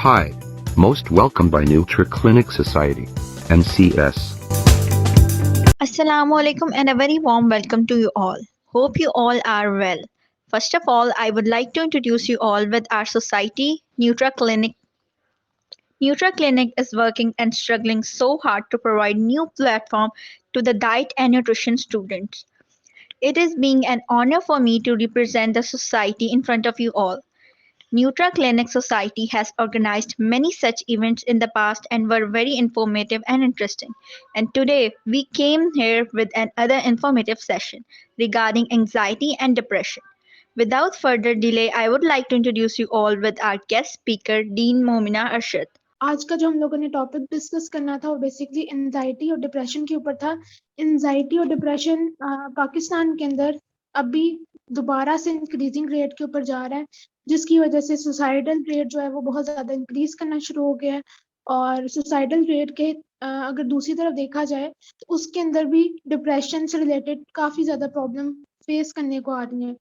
Hi, most welcome by NutriClinic Society, NCS. Assalamu alaikum and a very warm welcome to you all. Hope you all are well. First of all, I would like to introduce you all with our society, NutraClinic. NutraClinic is working and struggling so hard to provide new platform to the diet and nutrition students. It is being an honor for me to represent the society in front of you all. NutraClinic Society has organized many such events in the past and were very informative and interesting. And today we came here with another informative session regarding anxiety and depression. Without further delay, I would like to introduce you all with our guest speaker, Dean Momina Arshad. आज का जो हम लोगों ने topic discuss करना था वो basically anxiety और डिप्रेशन के ऊपर था। एंजाइटी और डिप्रेशन पाकिस्तान के अंदर अभी दोबारा से इंक्रीजिंग रेट के ऊपर जा रहा है, जिसकी वजह से सुसाइडल रेट जो है वो बहुत ज़्यादा इंक्रीज करना शुरू हो गया है। और सुसाइडल रेट के अगर दूसरी तरफ देखा जाए तो उसके अंदर भी डिप्रेशन से रिलेटेड काफ़ी ज़्यादा प्रॉब्लम फेस करने को आ रही है।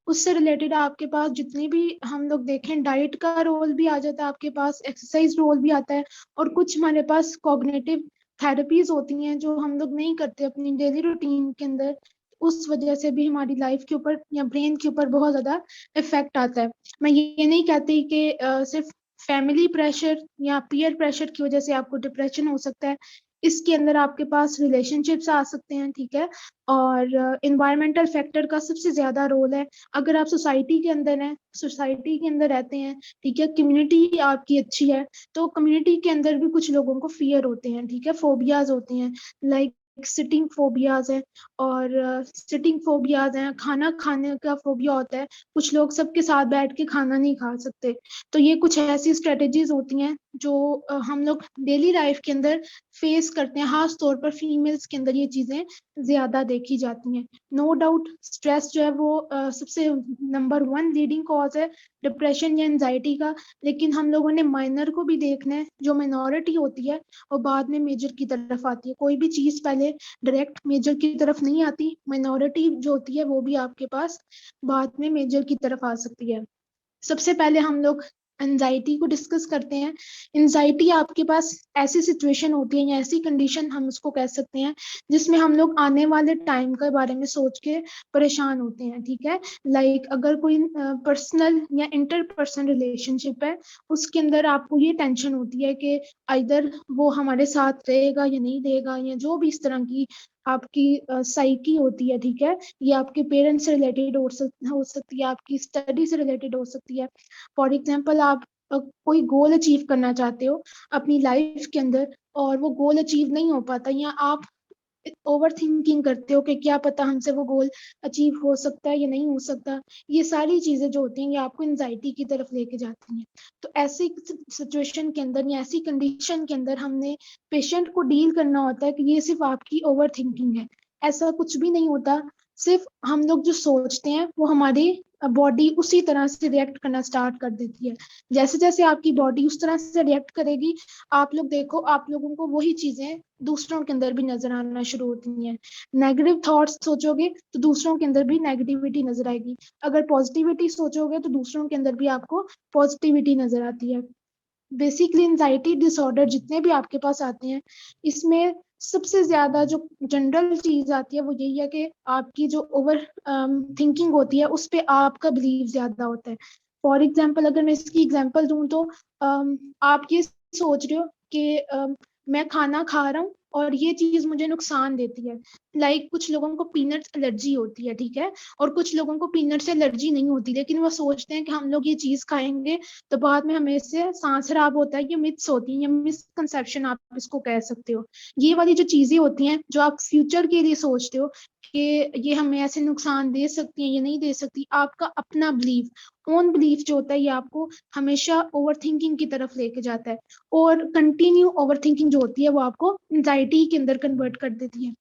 उससे रिलेटेड आपके पास जितनी भी हम लोग देखें डाइट का रोल भी आ जाता है, आपके पास एक्सरसाइज रोल भी आता है, और कुछ हमारे पास कॉग्निटिव थेरेपीज होती हैं जो हम लोग नहीं करते अपनी डेली रूटीन के अंदर। उस वजह से भी हमारी लाइफ के ऊपर या ब्रेन के ऊपर बहुत ज़्यादा इफेक्ट आता है। मैं ये नहीं कहती कि सिर्फ फैमिली प्रेशर या पीयर प्रेशर की वजह से आपको डिप्रेशन हो सकता है। इसके अंदर आपके पास रिलेशनशिप्स आ सकते हैं, ठीक है, और इन्वायरमेंटल फैक्टर का सबसे ज़्यादा रोल है। अगर आप सोसाइटी के अंदर हैं, सोसाइटी के अंदर रहते हैं, ठीक है, कम्युनिटी आपकी अच्छी है, तो कम्युनिटी के अंदर भी कुछ लोगों को फियर होते हैं, ठीक है, फोबियाज होते हैं, लाइक सिटिंग फोबियाज है, और सिटिंग फोबियाज हैं, खाना खाने का फोबिया होता है, कुछ लोग सबके साथ बैठ के खाना नहीं खा सकते। तो ये कुछ ऐसी स्ट्रेटजीज होती हैं जो हम लोग डेली लाइफ के अंदर फेस करते हैं, खास तौर पर फीमेल्स के अंदर ये चीज़ें ज़्यादा देखी जाती हैं। नो डाउट स्ट्रेस जो है वो सबसे नंबर 1 लीडिंग कॉज है डिप्रेशन या एंजाइटी का, लेकिन हम लोगों ने माइनर को भी देखना है। जो माइनॉरिटी होती है वो बाद में मेजर की तरफ आती है। कोई भी चीज़ पहले डायरेक्ट मेजर की तरफ नहीं आती, माइनॉरिटी जो होती है वो भी आपके पास बाद में मेजर की तरफ आ सकती है। सबसे पहले हम लोग एंजाइटी को डिस्कस करते हैं। एंजाइटी आपके पास ऐसी सिचुएशन होती है या ऐसी कंडीशन हम उसको कह सकते हैं जिसमें हम लोग आने वाले टाइम के बारे में सोच के परेशान होते हैं, ठीक है। लाइक अगर कोई पर्सनल या इंटरपर्सनल रिलेशनशिप है, उसके अंदर आपको ये टेंशन होती है कि आइदर वो हमारे साथ रहेगा या नहीं रहेगा, या जो भी इस तरह की आपकी साइकी होती है, ठीक है, ये आपके पेरेंट्स से रिलेटेड हो सकती है, आपकी स्टडी से रिलेटेड हो सकती है। फॉर एग्जाम्पल आप कोई गोल अचीव करना चाहते हो अपनी लाइफ के अंदर और वो गोल अचीव नहीं हो पाता, या आप ओवर थिंकिंग करते हो कि क्या पता हमसे वो गोल अचीव हो सकता है या नहीं हो सकता। ये सारी चीज़ें जो होती हैं ये आपको एंजाइटी की तरफ लेके जाती हैं। तो ऐसी सिचुएशन के अंदर या ऐसी कंडीशन के अंदर हमने पेशेंट को डील करना होता है कि ये सिर्फ आपकी ओवर थिंकिंग है। ऐसा कुछ भी नहीं होता, सिर्फ हम लोग जो सोचते हैं वो हमारी बॉडी उसी तरह से रिएक्ट करना स्टार्ट कर देती है। जैसे जैसे आपकी बॉडी उस तरह से रिएक्ट करेगी, आप लोग देखो आप लोगों को वही चीज़ें दूसरों के अंदर भी नजर आना शुरू होती हैं। नेगेटिव थॉट्स सोचोगे तो दूसरों के अंदर भी नेगेटिविटी नजर आएगी, अगर पॉजिटिविटी सोचोगे तो दूसरों के अंदर भी आपको पॉजिटिविटी नजर आती है। बेसिकली एंजाइटी डिसऑर्डर जितने भी आपके पास आते हैं, इसमें सबसे ज्यादा जो जनरल चीज आती है वो यही है कि आपकी जो ओवर थिंकिंग होती है उस पर आपका बिलीव ज्यादा होता है। फॉर एग्जाम्पल अगर मैं इसकी एग्जाम्पल दूं तो आप ये सोच रहे हो कि मैं खाना खा रहा हूँ और ये चीज मुझे नुकसान देती है। लाइक कुछ लोगों को पीनट्स एलर्जी होती है, ठीक है, और कुछ लोगों को पीनट से एलर्जी नहीं होती, लेकिन वो सोचते हैं कि हम लोग ये चीज खाएंगे तो बाद में हमें इससे सांस खराब होता है। ये मिथ्स होती हैं या मिसकंसेप्शन आप इसको कह सकते हो। ये वाली जो चीजें होती हैं जो आप फ्यूचर के लिए सोचते हो कि ये हमें ऐसे नुकसान दे सकती हैं या नहीं दे सकती, आपका अपना बिलीफ, ओन बिलीफ जो होता है ये आपको हमेशा ओवर थिंकिंग की तरफ लेके जाता है, और कंटिन्यू ओवर थिंकिंग जो होती है वो आपको एंजाइटी के अंदर कन्वर्ट कर देती है।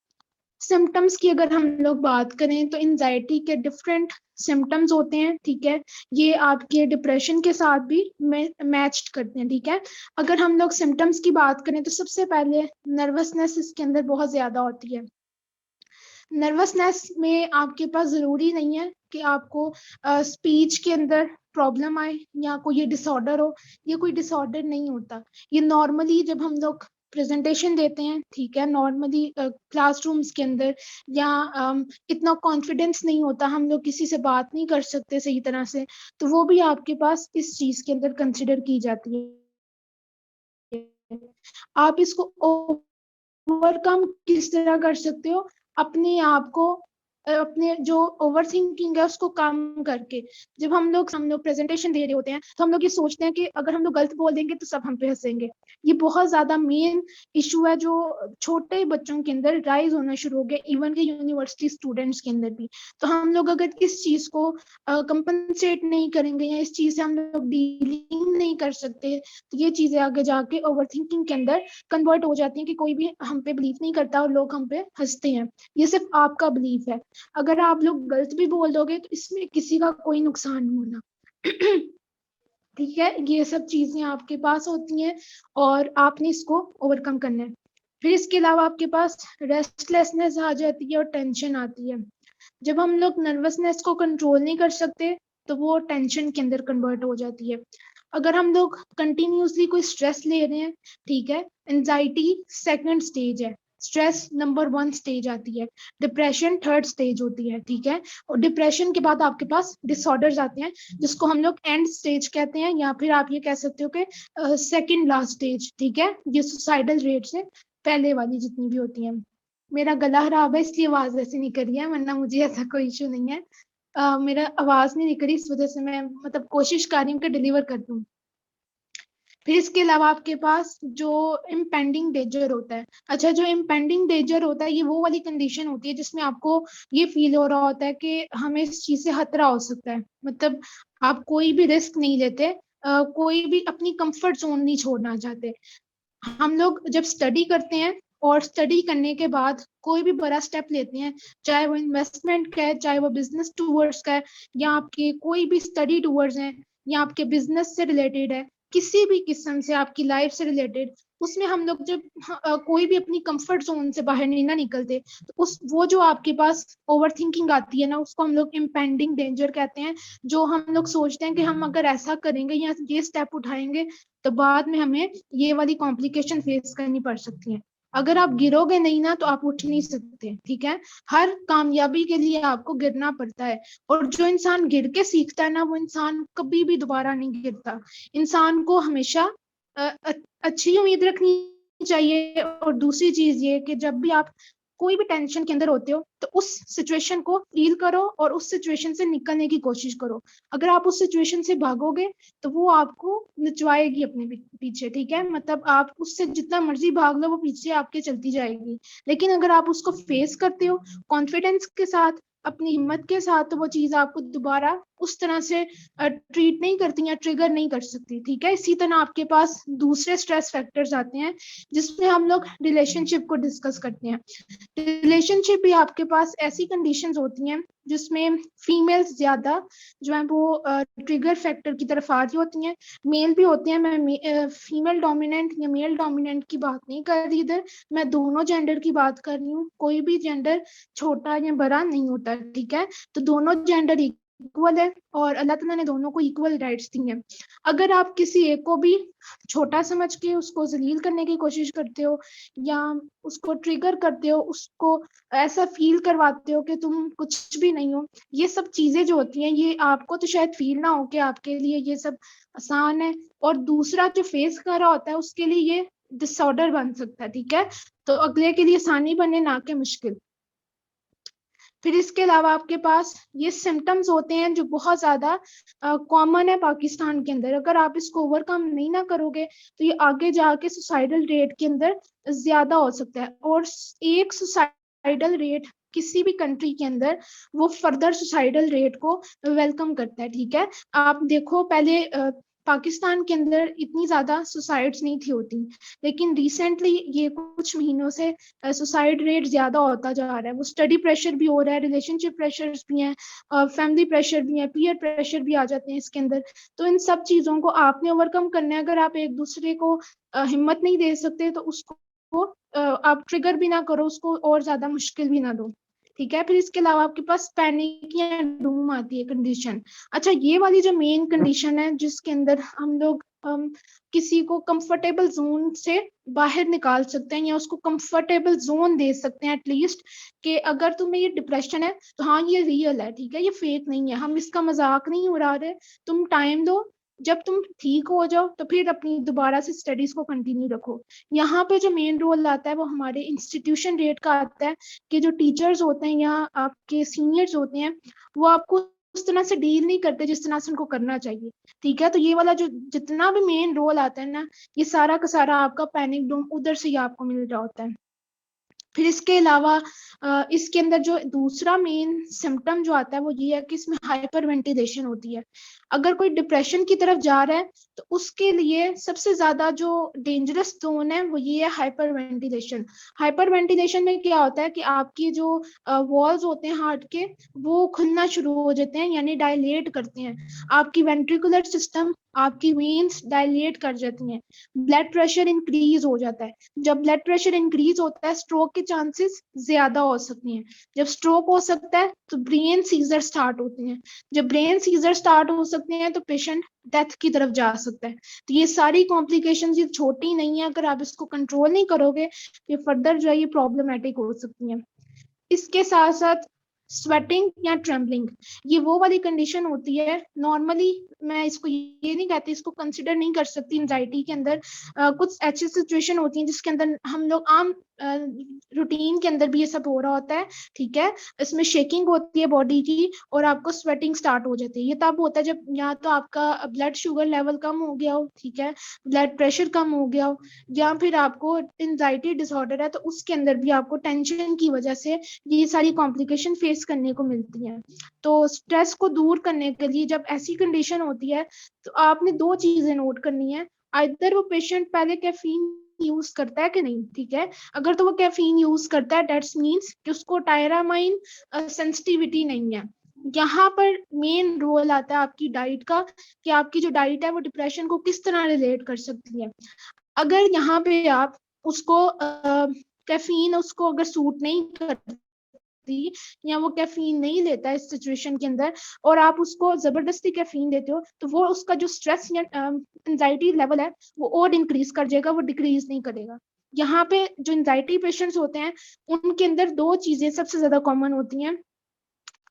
सिम्टम्स की अगर हम लोग बात करें तो एंजाइटी के डिफरेंट सिम्टम्स होते हैं, ठीक है, ये आपके डिप्रेशन के साथ भी मैच करते हैं, ठीक है। अगर हम लोग सिम्टम्स की बात करें तो सबसे पहले नर्वसनेस इसके अंदर बहुत ज्यादा होती है। नर्वसनेस में आपके पास ज़रूरी नहीं है कि आपको स्पीच के अंदर प्रॉब्लम आए या कोई ये डिसऑर्डर हो। ये कोई डिसऑर्डर नहीं होता। ये नॉर्मली जब हम लोग प्रेजेंटेशन देते हैं, ठीक है, नॉर्मली क्लासरूम्स के अंदर या इतना कॉन्फिडेंस नहीं होता, हम लोग किसी से बात नहीं कर सकते सही तरह से, तो वो भी आपके पास इस चीज़ के अंदर कंसिडर की जाती है। आप इसको ओवरकम किस तरह कर सकते हो? अपने आप को अपने जो ओवर थिंकिंग है उसको कम करके। जब हम लोग प्रेजेंटेशन दे रहे होते हैं तो हम लोग ये सोचते हैं कि अगर हम लोग गलत बोल देंगे तो सब हम पे हंसेंगे। ये बहुत ज्यादा मेन इशू है जो छोटे बच्चों के अंदर राइज होना शुरू हो गया, इवन के यूनिवर्सिटी स्टूडेंट्स के अंदर भी। तो हम लोग अगर इस चीज को कंपनसेट नहीं करेंगे या इस चीज से हम लोग डीलिंग नहीं कर सकते, तो ये चीजें आगे जाके ओवर थिंकिंग के अंदर कन्वर्ट हो जाती हैं कि कोई भी हम पे बिलीव नहीं करता और लोग हम पे हंसते हैं। ये सिर्फ आपका बिलीफ है। अगर आप लोग गलत भी बोल दोगे तो इसमें किसी का कोई नुकसान नहीं होना। ठीक है, ये सब चीजें आपके पास होती हैं और आपने इसको ओवरकम करना है। फिर इसके अलावा आपके पास रेस्टलेसनेस आ जाती है और टेंशन आती है। जब हम लोग नर्वसनेस को कंट्रोल नहीं कर सकते तो वो टेंशन के अंदर कन्वर्ट हो जाती है। अगर हम लोग कंटिन्यूसली कोई स्ट्रेस ले रहे हैं, ठीक है, एंजाइटी सेकंड स्टेज है, स्ट्रेस नंबर 1 स्टेज आती है, डिप्रेशन थर्ड स्टेज होती है, ठीक है। और डिप्रेशन के बाद आपके पास डिसऑर्डर्स आते हैं जिसको हम लोग एंड स्टेज कहते हैं, या फिर आप ये कह सकते हो कि सेकंड लास्ट स्टेज, ठीक है। ये सुसाइडल रेट से पहले वाली जितनी भी होती हैं। मेरा गला खराब है इसलिए आवाज ऐसे निकल रही है, वरना मुझे ऐसा कोई इशू नहीं है। मेरा आवाज नहीं निकली इस वजह से मैं मतलब कोशिश कर रही हूँ कि डिलीवर कर दूँ। फिर इसके अलावा आपके पास जो इम्पेंडिंग डेंजर होता है, अच्छा, जो इम्पेंडिंग डेंजर होता है ये वो वाली कंडीशन होती है जिसमें आपको ये फील हो रहा होता है कि हमें इस चीज से खतरा हो सकता है। मतलब आप कोई भी रिस्क नहीं लेते, कोई भी अपनी कंफर्ट जोन नहीं छोड़ना चाहते। हम लोग जब स्टडी करते हैं और स्टडी करने के बाद कोई भी बड़ा स्टेप लेते हैं, चाहे वो इन्वेस्टमेंट का है, चाहे वो बिजनेस टूवर्ड्स का है, या आपके कोई भी स्टडी टूवर्ड्स हैं, या आपके बिजनेस से रिलेटेड है, किसी भी किस्म से आपकी लाइफ से रिलेटेड, उसमें हम लोग जब कोई भी अपनी कंफर्ट जोन से बाहर नहीं ना निकलते, तो उस वो जो आपके पास ओवर थिंकिंग आती है ना, उसको हम लोग इम्पेंडिंग डेंजर कहते हैं। जो हम लोग सोचते हैं कि हम अगर ऐसा करेंगे या ये स्टेप उठाएंगे तो बाद में हमें ये वाली कॉम्प्लिकेशन फेस करनी पड़ सकती है। अगर आप गिरोगे नहीं ना तो आप उठ नहीं सकते, ठीक है। हर कामयाबी के लिए आपको गिरना पड़ता है, और जो इंसान गिर के सीखता है ना, वो इंसान कभी भी दोबारा नहीं गिरता। इंसान को हमेशा अच्छी उम्मीद रखनी चाहिए। और दूसरी चीज ये कि जब भी आप कोई भी टेंशन के अंदर होते हो तो उस सिचुएशन को फील करो और उस सिचुएशन से निकलने की कोशिश करो। अगर आप उस सिचुएशन से भागोगे तो वो आपको नचवाएगी अपने पीछे, ठीक है। मतलब आप उससे जितना मर्जी भाग लो वो पीछे आपके चलती जाएगी। लेकिन अगर आप उसको फेस करते हो कॉन्फिडेंस के साथ, अपनी हिम्मत के साथ, तो वो चीज आपको दोबारा उस तरह से ट्रीट नहीं करती या ट्रिगर नहीं कर सकती, ठीक है। इसी तरह आपके पास दूसरे स्ट्रेस फैक्टर्स आते हैं जिसमें हम लोग रिलेशनशिप को डिस्कस करते हैं। रिलेशनशिप भी आपके पास ऐसी कंडीशंस होती हैं जिसमें फीमेल्स ज्यादा जो है वो ट्रिगर फैक्टर की तरफ आ रही होती हैं। मेल भी होते हैं। मैं फीमेल डोमिनेंट या मेल डोमिनेंट की बात नहीं कर रही इधर, मैं दोनों जेंडर की बात कर रही हूँ। कोई भी जेंडर छोटा या बड़ा नहीं होता, ठीक है। तो दोनों जेंडर इक्वल है और अल्लाह ताला ने दोनों को इक्वल राइट्स दी हैं। अगर आप किसी एक को भी छोटा समझ के उसको जलील करने की कोशिश करते हो या उसको ट्रिगर करते हो, उसको ऐसा फील करवाते हो कि तुम कुछ भी नहीं हो, ये सब चीजें जो होती हैं ये आपको तो शायद फील ना हो कि आपके लिए ये सब आसान है, और दूसरा जो फेस कर रहा होता है उसके लिए ये डिसऑर्डर बन सकता है, ठीक है। तो अगले के लिए आसानी बने ना कि मुश्किल। फिर इसके अलावा आपके पास ये सिम्टम्स होते हैं जो बहुत ज्यादा कॉमन है पाकिस्तान के अंदर। अगर आप इसको ओवरकम नहीं ना करोगे तो ये आगे जाके सुसाइडल रेट के अंदर ज्यादा हो सकता है। और एक सुसाइडल रेट किसी भी कंट्री के अंदर वो फर्दर सुसाइडल रेट को वेलकम करता है, ठीक है। आप देखो पहले पाकिस्तान के अंदर इतनी ज्यादा सुसाइड्स नहीं थी होती, लेकिन रिसेंटली ये कुछ महीनों से सुसाइड रेट ज्यादा होता जा रहा है। वो स्टडी प्रेशर भी हो रहा है, रिलेशनशिप प्रेशर्स भी हैं, फैमिली प्रेशर भी है, पीयर प्रेशर भी आ जाते हैं इसके अंदर। तो इन सब चीजों को आपने ओवरकम करना है। अगर आप एक दूसरे को हिम्मत नहीं दे सकते तो उसको आप ट्रिगर भी ना करो, उसको और ज्यादा मुश्किल भी ना दो, ठीक है। फिर इसके अलावा आपके पास पैनिक या डूम आती है कंडीशन। अच्छा, ये वाली जो मेन कंडीशन है जिसके अंदर हम लोग किसी को कंफर्टेबल जोन से बाहर निकाल सकते हैं या उसको कंफर्टेबल जोन दे सकते हैं एटलीस्ट, कि अगर तुम्हें ये डिप्रेशन है तो हाँ ये रियल है, ठीक है, ये फेक नहीं है, हम इसका मजाक नहीं उड़ा रहे, तुम टाइम दो, जब तुम ठीक हो जाओ तो फिर अपनी दोबारा से स्टडीज को कंटिन्यू रखो। यहाँ पे जो मेन रोल आता है वो हमारे इंस्टीट्यूशन रेट का आता है, कि जो टीचर्स होते हैं या आपके सीनियर्स होते हैं वो आपको उस तरह से डील नहीं करते जिस तरह से उनको करना चाहिए, ठीक है। तो ये वाला जो जितना भी मेन रोल आता है ना, ये सारा का सारा आपका पैनिक डूम उधर से ही आपको मिल रहा होता है। फिर इसके अलावा इसके अंदर जो दूसरा मेन सिम्टम जो आता है वो ये है कि इसमें हाइपर वेंटिलेशन होती है। अगर कोई डिप्रेशन की तरफ जा रहा है तो उसके लिए सबसे ज्यादा जो डेंजरस जोन है वो ये है हाइपर वेंटिलेशन। हाइपर वेंटिलेशन में क्या होता है कि आपकी जो वॉल्स होते हैं हार्ट के वो खुलना शुरू हो जाते हैं, यानी डायलेट करते हैं, आपकी वेंट्रिकुलर सिस्टम, आपकी वेन्स डायलेट कर जाती हैं, ब्लड प्रेशर इंक्रीज हो जाता है। जब ब्लड प्रेशर इंक्रीज होता है स्ट्रोक के चांसेस ज्यादा हो सकते हैं। जब स्ट्रोक हो सकता है तो ब्रेन सीजर स्टार्ट होते हैं। जब ब्रेन सीजर स्टार्ट हो सकते हैं तो पेशेंट डेथ की तरफ जा सकता है। तो ये सारी कॉम्प्लिकेशंस ये छोटी नहीं है, अगर आप इसको कंट्रोल नहीं करोगे ये फर्दर जो है ये प्रॉब्लमेटिक हो सकती है। इसके साथ साथ स्वेटिंग या ट्रेम्बलिंग, ये वो वाली कंडीशन होती है, नॉर्मली मैं इसको ये नहीं कहती, इसको कंसिडर नहीं कर सकती एंजाइटी के अंदर। कुछ ऐसी सिचुएशन होती हैं जिसके अंदर हम लोग आम रूटीन के अंदर भी ये सब हो रहा होता है, ठीक है, इसमें शेकिंग होती है बॉडी की और आपको स्वेटिंग स्टार्ट हो जाती है। ये तब होता है जब या तो आपका ब्लड शुगर लेवल कम हो गया हो, ठीक है, ब्लड प्रेशर कम हो गया हो, या फिर आपको एंजाइटी डिसऑर्डर है तो उसके अंदर भी आपको टेंशन की वजह से ये सारी कॉम्प्लिकेशन फेस करने को मिलती हैं। तो स्ट्रेस को दूर करने के लिए जब ऐसी कंडीशन होती है तो आपने दो चीजें नोट करनी है, आइदर वो पेशेंट पहले कैफीन यूज करता है कि नहीं, ठीक है, अगर तो वो कैफीन यूज करता है दैट्स मींस कि उसको टायरामाइन सेंसिटिविटी नहीं है। यहाँ पर मेन रोल आता है आपकी डाइट का, कि आपकी जो डाइट है वो डिप्रेशन को किस तरह रिलेट कर सकती है। अगर यहाँ पे आप उसको कैफीन उसको अगर सूट नहीं करती या वो कैफीन नहीं लेता इस सिचुएशन के अंदर और आप उसको जबरदस्ती कैफीन देते हो तो वो उसका जो स्ट्रेस या एंजाइटी लेवल है वो और इंक्रीज कर जाएगा, वो डिक्रीज नहीं करेगा। यहाँ पे जो एंजाइटी पेशेंट्स होते हैं उनके अंदर दो चीजें सबसे ज्यादा कॉमन होती हैं।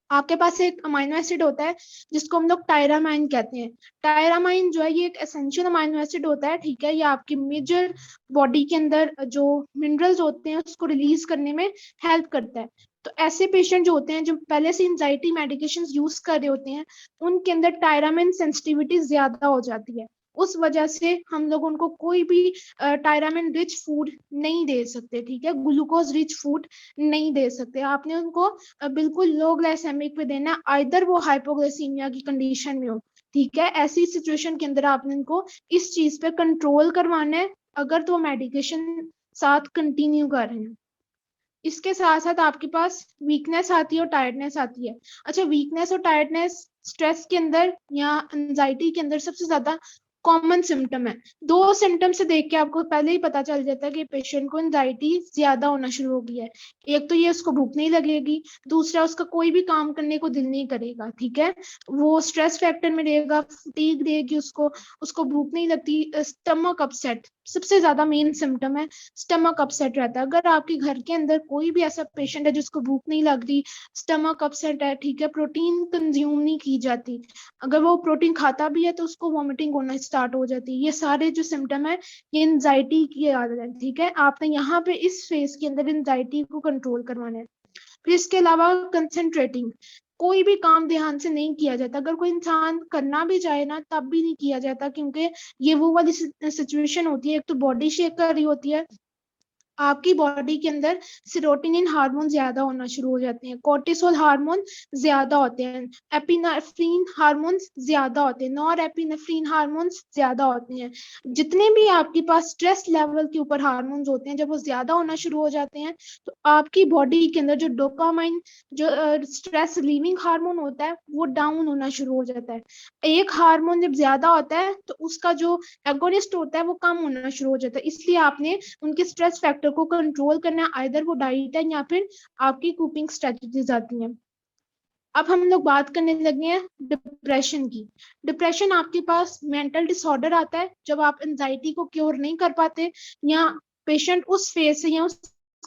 आपके पास एक अमाइनो एसिड होता है जिसको हम लोग टायरामाइन कहते हैं। टायरामाइन जो है ये एक एसेंशियल अमाइनो एसिड होता है, ठीक है, ये आपकी मेजर बॉडी के अंदर जो मिनरल्स होते हैं उसको रिलीज करने में हेल्प करता है। तो ऐसे पेशेंट जो होते हैं जो पहले से एंजाइटी मेडिकेशन यूज कर रहे होते हैं उनके अंदर टायरामाइन सेंसिटिविटी ज्यादा हो जाती है, उस वजह से हम लोग उनको कोई भी टायरामाइन रिच फूड नहीं दे सकते, ठीक है, ग्लूकोज रिच फूड नहीं दे सकते। आपने उनको बिल्कुल लो ग्लाइसेमिक पे देना, आइदर वो हाइपोग्लाइसीमिया की कंडीशन में हो, ठीक है, ऐसी सिचुएशन के अंदर आपने उनको इस चीज पे कंट्रोल करवाना है अगर तो मेडिकेशन साथ कंटिन्यू कर रहे हैं। इसके साथ साथ आपके पास वीकनेस आती है और टायर्डनेस आती है। अच्छा, वीकनेस और टायर्डनेस स्ट्रेस के अंदर या एंजाइटी के अंदर सबसे ज्यादा कॉमन सिम्टम है। दो सिम्टम से देख के आपको पहले ही पता चल जाता है कि पेशेंट को एंजाइटी ज्यादा होना शुरू हो गई है। एक तो ये उसको भूख नहीं लगेगी, दूसरा उसका कोई भी काम करने को दिल नहीं करेगा, ठीक है, वो स्ट्रेस फैक्टर में रहेगा, फटीग रहेगी उसको, उसको भूख नहीं लगती, स्टमक अपसेट सबसे ज्यादा मेन सिम्टम है, स्टमक अपसेट रहता है। अगर आपके घर के अंदर कोई भी ऐसा पेशेंट है जिसको भूख नहीं लग रही, स्टमक अपसेट है, ठीक है, प्रोटीन कंज्यूम नहीं की जाती, अगर वो प्रोटीन खाता भी है तो उसको वॉमिटिंग होना स्टार्ट हो जाती है, ये सारे जो सिम्टम है ये एंजाइटी की आदत है, ठीक है, आपने यहाँ पे इस फेज के अंदर एंजाइटी को कंट्रोल करवाना है। फिर इसके अलावा कंसंट्रेटिंग, कोई भी काम ध्यान से नहीं किया जाता, अगर कोई इंसान करना भी चाहे ना तब भी नहीं किया जाता, क्योंकि ये वो वाली सिचुएशन होती है, एक तो बॉडी शेक कर रही होती है, आपकी बॉडी के अंदर सेरोटोनिन हार्मोन ज्यादा होना शुरू हो जाते हैं, कोर्टिसोल हार्मोन ज्यादा होते हैं, एपिनेफ्रिन हार्मोन ज्यादा होते हैं, नॉर एपिनेफ्रिन हार्मोन ज्यादा होते हैं। जितने भी आपके पास स्ट्रेस लेवल के ऊपर हार्मोन्स होते हैं जब वो ज्यादा होना शुरू हो जाते हैं तो आपकी बॉडी के अंदर जो डोपामाइन जो स्ट्रेस रिलीविंग हार्मोन होता है वो डाउन होना शुरू हो जाता है। एक हार्मोन जब ज्यादा होता है तो उसका जो एगोनिस्ट होता है वो कम होना शुरू हो जाता है, इसलिए आपने उनके स्ट्रेस फैक्टर फैक्टर को कंट्रोल करना है, आइदर वो डाइट है या फिर आपकी कोपिंग स्ट्रेटजीज आती हैं। अब हम लोग बात करने लगे हैं डिप्रेशन की। डिप्रेशन आपके पास मेंटल डिसऑर्डर आता है जब आप एंजाइटी को क्योर नहीं कर पाते या पेशेंट उस फेज से या उस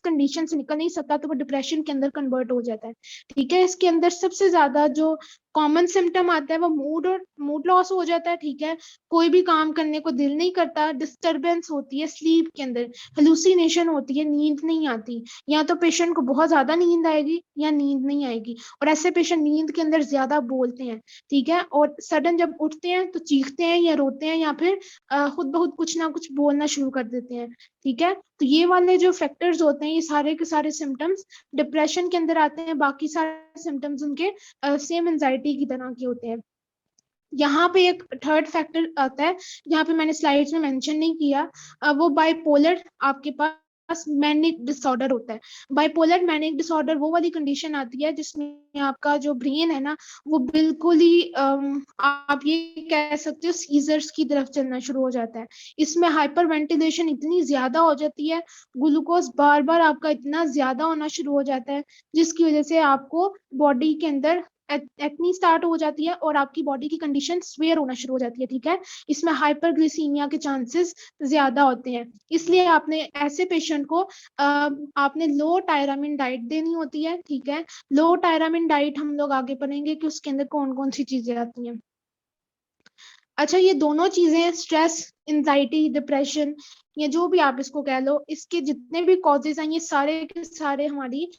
कंडीशन से निकल नहीं सकता, तो वो डिप्रेशन के अंदर कन्वर्ट हो जाता है। ठीक है, इसके अंदर सबसे ज्यादा जो कॉमन सिम्टम आता है वो मूड लॉस हो जाता है। ठीक है, कोई भी काम करने को दिल नहीं करता, डिस्टरबेंस होती है स्लीप के अंदर, हेलुसिनेशन होती है, नींद नहीं आती, या तो पेशेंट को बहुत ज्यादा नींद आएगी या नींद नहीं आएगी, और ऐसे पेशेंट नींद के अंदर ज्यादा बोलते हैं। ठीक है, और सडन जब उठते हैं तो चीखते हैं या रोते हैं या फिर खुद ब खुद कुछ ना कुछ बोलना शुरू कर देते हैं। ठीक है, तो ये वाले जो फैक्टर्स होते हैं, ये सारे के सारे सिम्टम्स डिप्रेशन के अंदर आते हैं। बाकी सारे सिम्टम्स उनके सेम एंजाइटी की तरह के होते हैं। यहाँ पे एक थर्ड फैक्टर आता है, यहाँ पे मैंने स्लाइड्स में मेंशन नहीं किया, वो बाइपोलर आपके पास मैनिक डिसऑर्डर होता है। बाइपोलर मैनिक डिसऑर्डर वो वाली कंडीशन आती है जिसमें आपका जो ब्रेन है ना, वो बिल्कुल ही आप ये कह सकते हो सीजर्स की तरफ चलना शुरू हो जाता है। इसमें हाइपर वेंटिलेशन इतनी ज्यादा हो जाती है, ग्लूकोज बार बार आपका इतना ज्यादा होना शुरू हो जाता है, जिसकी वजह से आपको बॉडी के अंदर एक्नी स्टार्ट हो जाती है और आपकी बॉडी की कंडीशन स्वेयर होना शुरू हो जाती है। ठीक है, इसमें हाइपरग्लिसीमिया के चांसेस ज्यादा होते हैं, इसलिए आपने ऐसे पेशेंट को आपने लो टायरामिन डाइट देनी होती है। ठीक है, लो टायरामिन डाइट हम लोग आगे पढ़ेंगे कि उसके अंदर कौन कौन सी चीजें आती हैं। अच्छा, ये दोनों चीजें स्ट्रेस, एंजाइटी, डिप्रेशन, या जो भी आप इसको कह लो, इसके जितने भी कॉजेज हैं ये सारे के सारे हमारी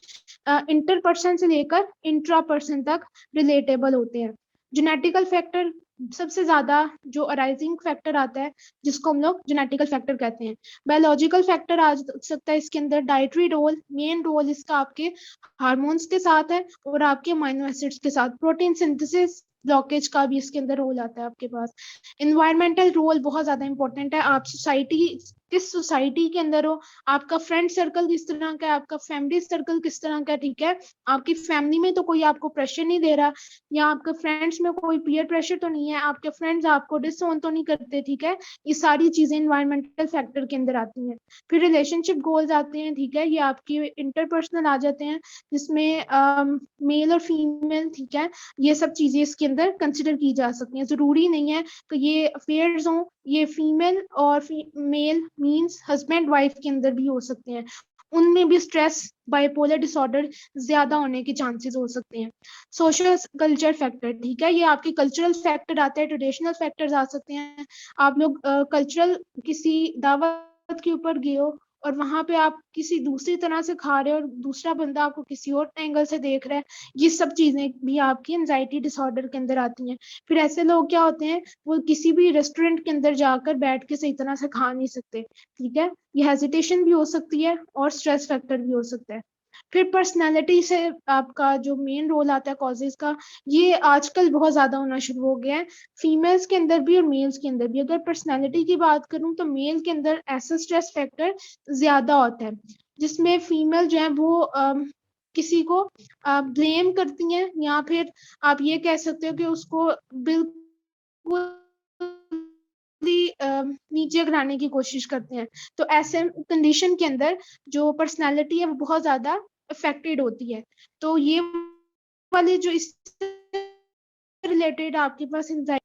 इंटर पर्सन से लेकर इंट्रा पर्सन तक रिलेटेबल होते हैं। जेनेटिकल फैक्टर सबसे ज्यादा जो अराइजिंग फैक्टर आता है जिसको हम लोग जेनेटिकल फैक्टर कहते हैं। बायोलॉजिकल फैक्टर आ सकता है इसके अंदर, डाइटरी रोल, मेन रोल इसका आपके हार्मोन्स के साथ है और आपके अमाइनो एसिड्स के साथ, प्रोटीन सिंथेसिस ब्लॉकेज का भी इसके अंदर रोल आता है आपके पास। इन्वायरमेंटल रोल बहुत ज्यादा इंपॉर्टेंट है, आप सोसाइटी किस सोसाइटी के अंदर हो, आपका फ्रेंड सर्कल किस तरह का है, आपका फैमिली सर्कल किस तरह का है। ठीक है, आपकी फैमिली में तो कोई आपको प्रेशर नहीं दे रहा, या आपके फ्रेंड्स में कोई पीयर प्रेशर तो नहीं है, आपके फ्रेंड्स आपको डिसओन तो नहीं करते। ठीक है, ये सारी चीजें इन्वायरमेंटल फैक्टर के अंदर आती हैं। फिर रिलेशनशिप गोल्स आते हैं। ठीक है, ये आपकी इंटरपर्सनल आ जाते हैं जिसमें मेल और फीमेल, ठीक है, ये सब चीजें इसके अंदर कंसिडर की जा सकती हैं। जरूरी नहीं है कि ये अफेयर्स हों, ये फीमेल और मेल मींस हस्बैंड वाइफ के अंदर भी हो सकते हैं, उनमें भी स्ट्रेस, बाइपोलर डिसऑर्डर ज्यादा होने के चांसेस हो सकते हैं। सोशल कल्चर फैक्टर, ठीक है, ये आपके कल्चरल फैक्टर आते हैं, ट्रेडिशनल फैक्टर्स आ सकते हैं। आप लोग कल्चरल किसी दावत के ऊपर गए हो और वहां पे आप किसी दूसरी तरह से खा रहे हो और दूसरा बंदा आपको किसी और एंगल से देख रहा है, ये सब चीजें भी आपकी एंजाइटी डिसऑर्डर के अंदर आती हैं। फिर ऐसे लोग क्या होते हैं, वो किसी भी रेस्टोरेंट के अंदर जाकर बैठ के सही तरह से खा नहीं सकते। ठीक है, ये हेजिटेशन भी हो सकती है और स्ट्रेस फैक्टर भी हो सकता है। फिर पर्सनैलिटी से आपका जो मेन रोल आता है कॉजेज का, ये आजकल बहुत ज्यादा होना शुरू हो गया है, फीमेल्स के अंदर भी और मेल्स के अंदर भी। अगर पर्सनैलिटी की बात करूं तो मेल के अंदर ऐसा स्ट्रेस फैक्टर ज्यादा होता है जिसमें फीमेल जो है वो किसी को ब्लेम करती हैं, या फिर आप ये कह सकते हो कि उसको बिल्कुल नीचे गिराने की कोशिश करते हैं। तो ऐसे कंडीशन के अंदर जो पर्सनालिटी है वो बहुत ज्यादा अफेक्टेड होती है। तो ये वाले जो इससे रिलेटेड आपके पास एंजाइटी।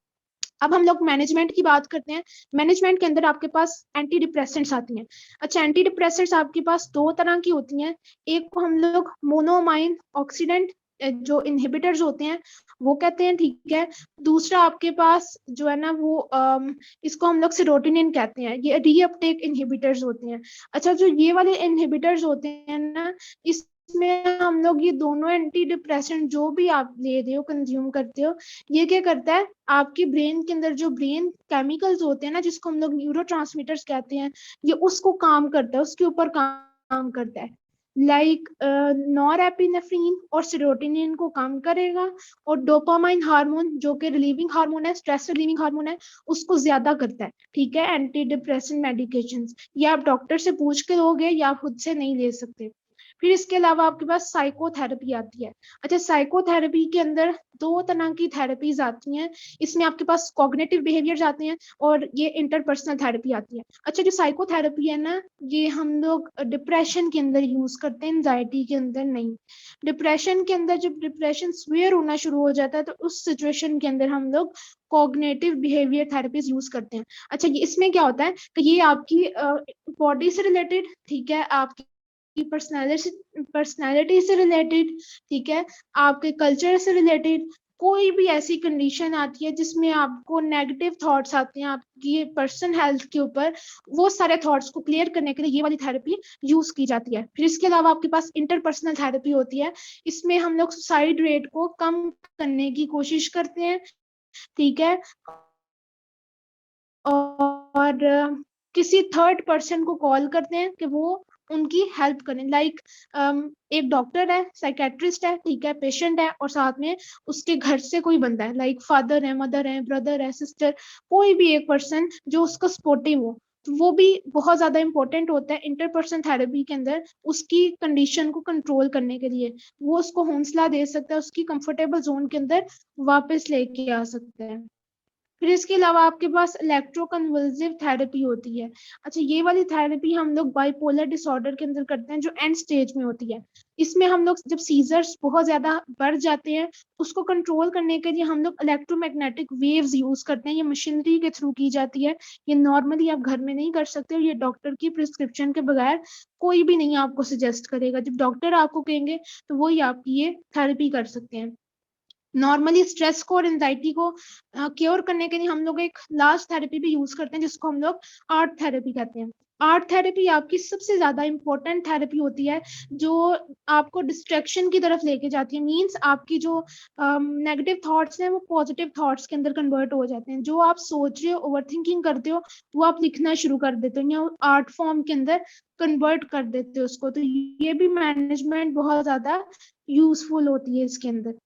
अब हम लोग मैनेजमेंट की बात करते हैं। मैनेजमेंट के अंदर आपके पास एंटी डिप्रेसेंट्स आती हैं। अच्छा, एंटी डिप्रेसेंट्स आपके पास दो तरह की होती हैं, एक को हम लोग मोनोमाइन ऑक्सीडेंट जो इनहिबिटर्स होते हैं वो कहते हैं। ठीक है, दूसरा आपके पास जो है ना वो इसको हम लोग सेरोटोनिन कहते हैं, ये रीअपटेक इनहिबिटर्स होते हैं। अच्छा, जो ये वाले इनहिबिटर्स होते हैं ना, इसमें हम लोग ये दोनों एंटी डिप्रेसेंट जो भी आप ले रहे हो, कंज्यूम करते हो, ये क्या करता है, आपके ब्रेन के अंदर जो ब्रेन केमिकल्स होते हैं ना, जिसको हम लोग न्यूरोट्रांसमीटर्स कहते हैं, ये उसको काम करता है, उसके ऊपर काम करता है। लाइक नॉरएपिनेफ्रिन और सेरोटोनिन को काम करेगा, और डोपामाइन हार्मोन जो कि रिलीविंग हार्मोन है, स्ट्रेस रिलीविंग हार्मोन है, उसको ज्यादा करता है। ठीक है, एंटी डिप्रेसेंट मेडिकेशंस ये आप डॉक्टर से पूछ के लोगे या आप खुद से नहीं ले सकते। फिर इसके अलावा आपके पास साइकोथेरेपी आती है। अच्छा, साइकोथेरेपी के अंदर दो तरह की थेरेपीज आती हैं। इसमें आपके पास कॉग्निटिव बिहेवियर्स आते हैं और ये इंटरपर्सनल थेरेपी आती है। अच्छा, जो साइकोथेरेपी है ना, ये हम लोग डिप्रेशन के अंदर यूज करते हैं, एंजाइटी के अंदर नहीं। डिप्रेशन के अंदर जब डिप्रेशन स्वेयर होना शुरू हो जाता है तो उस सिचुएशन के अंदर हम लोग कॉग्निटिव बिहेवियर थेरेपीज यूज करते हैं। अच्छा, ये इसमें क्या होता है कि ये आपकी बॉडी से रिलेटेड, ठीक है, आपकी पर्सनैलिटी से रिलेटेड, ठीक है, आपके कल्चर से रिलेटेड, कोई भी ऐसी कंडीशन आती है जिसमें आपको नेगेटिव थॉट्स आते हैं आपकी पर्सन हेल्थ के ऊपर, वो सारे थॉट्स को क्लियर करने के लिए ये वाली थेरेपी यूज की जाती है। फिर इसके अलावा आपके पास इंटरपर्सनल थेरेपी होती है। इसमें हम लोग सुसाइड रेट को कम करने की कोशिश करते हैं, ठीक है, और किसी थर्ड पर्सन को कॉल करते हैं कि वो उनकी हेल्प करें। लाइक एक डॉक्टर है, साइकेट्रिस्ट है, ठीक है, पेशेंट है, और साथ में उसके घर से कोई बंदा है, लाइक फादर है, मदर है, ब्रदर है, सिस्टर, कोई भी एक पर्सन जो उसको सपोर्टिव हो, तो वो भी बहुत ज्यादा इंपॉर्टेंट होता है इंटरपर्सनल थेरेपी के अंदर। उसकी कंडीशन को कंट्रोल करने के लिए वो उसको हौसला दे सकता है, उसकी कंफर्टेबल जोन के अंदर वापस लेके आ सकता है। फिर इसके अलावा आपके पास इलेक्ट्रोकन्वल्सिव थेरेपी होती है। अच्छा, ये वाली थेरेपी हम लोग बाइपोलर डिसऑर्डर के अंदर करते हैं, जो एंड स्टेज में होती है। इसमें हम लोग जब सीजर्स बहुत ज्यादा बढ़ जाते हैं, उसको कंट्रोल करने के लिए हम लोग इलेक्ट्रोमैग्नेटिक वेव्स यूज करते हैं। ये मशीनरी के थ्रू की जाती है। ये नॉर्मली आप घर में नहीं कर सकते, और ये डॉक्टर की प्रिस्क्रिप्शन के बगैर कोई भी नहीं आपको सजेस्ट करेगा। जब डॉक्टर आपको कहेंगे तो वही आपकी ये थेरेपी कर सकते हैं। नॉर्मली स्ट्रेस को और एंजाइटी को क्योर करने के लिए हम लोग एक लास्ट थेरेपी भी यूज करते हैं, जिसको हम लोग आर्ट थेरेपी कहते हैं। आर्ट थेरेपी आपकी सबसे ज्यादा इंपॉर्टेंट थेरेपी होती है, जो आपको डिस्ट्रैक्शन की तरफ लेके जाती है। मींस आपकी जो नेगेटिव थॉट्स हैं वो पॉजिटिव थॉट्स के अंदर कन्वर्ट हो जाते हैं। जो आप सोच रहे हो, ओवर थिंकिंग करते हो, वो आप लिखना शुरू कर देते हो या आर्ट फॉर्म के अंदर कन्वर्ट कर देते हो उसको। तो ये भी मैनेजमेंट बहुत ज्यादा यूजफुल होती है इसके अंदर।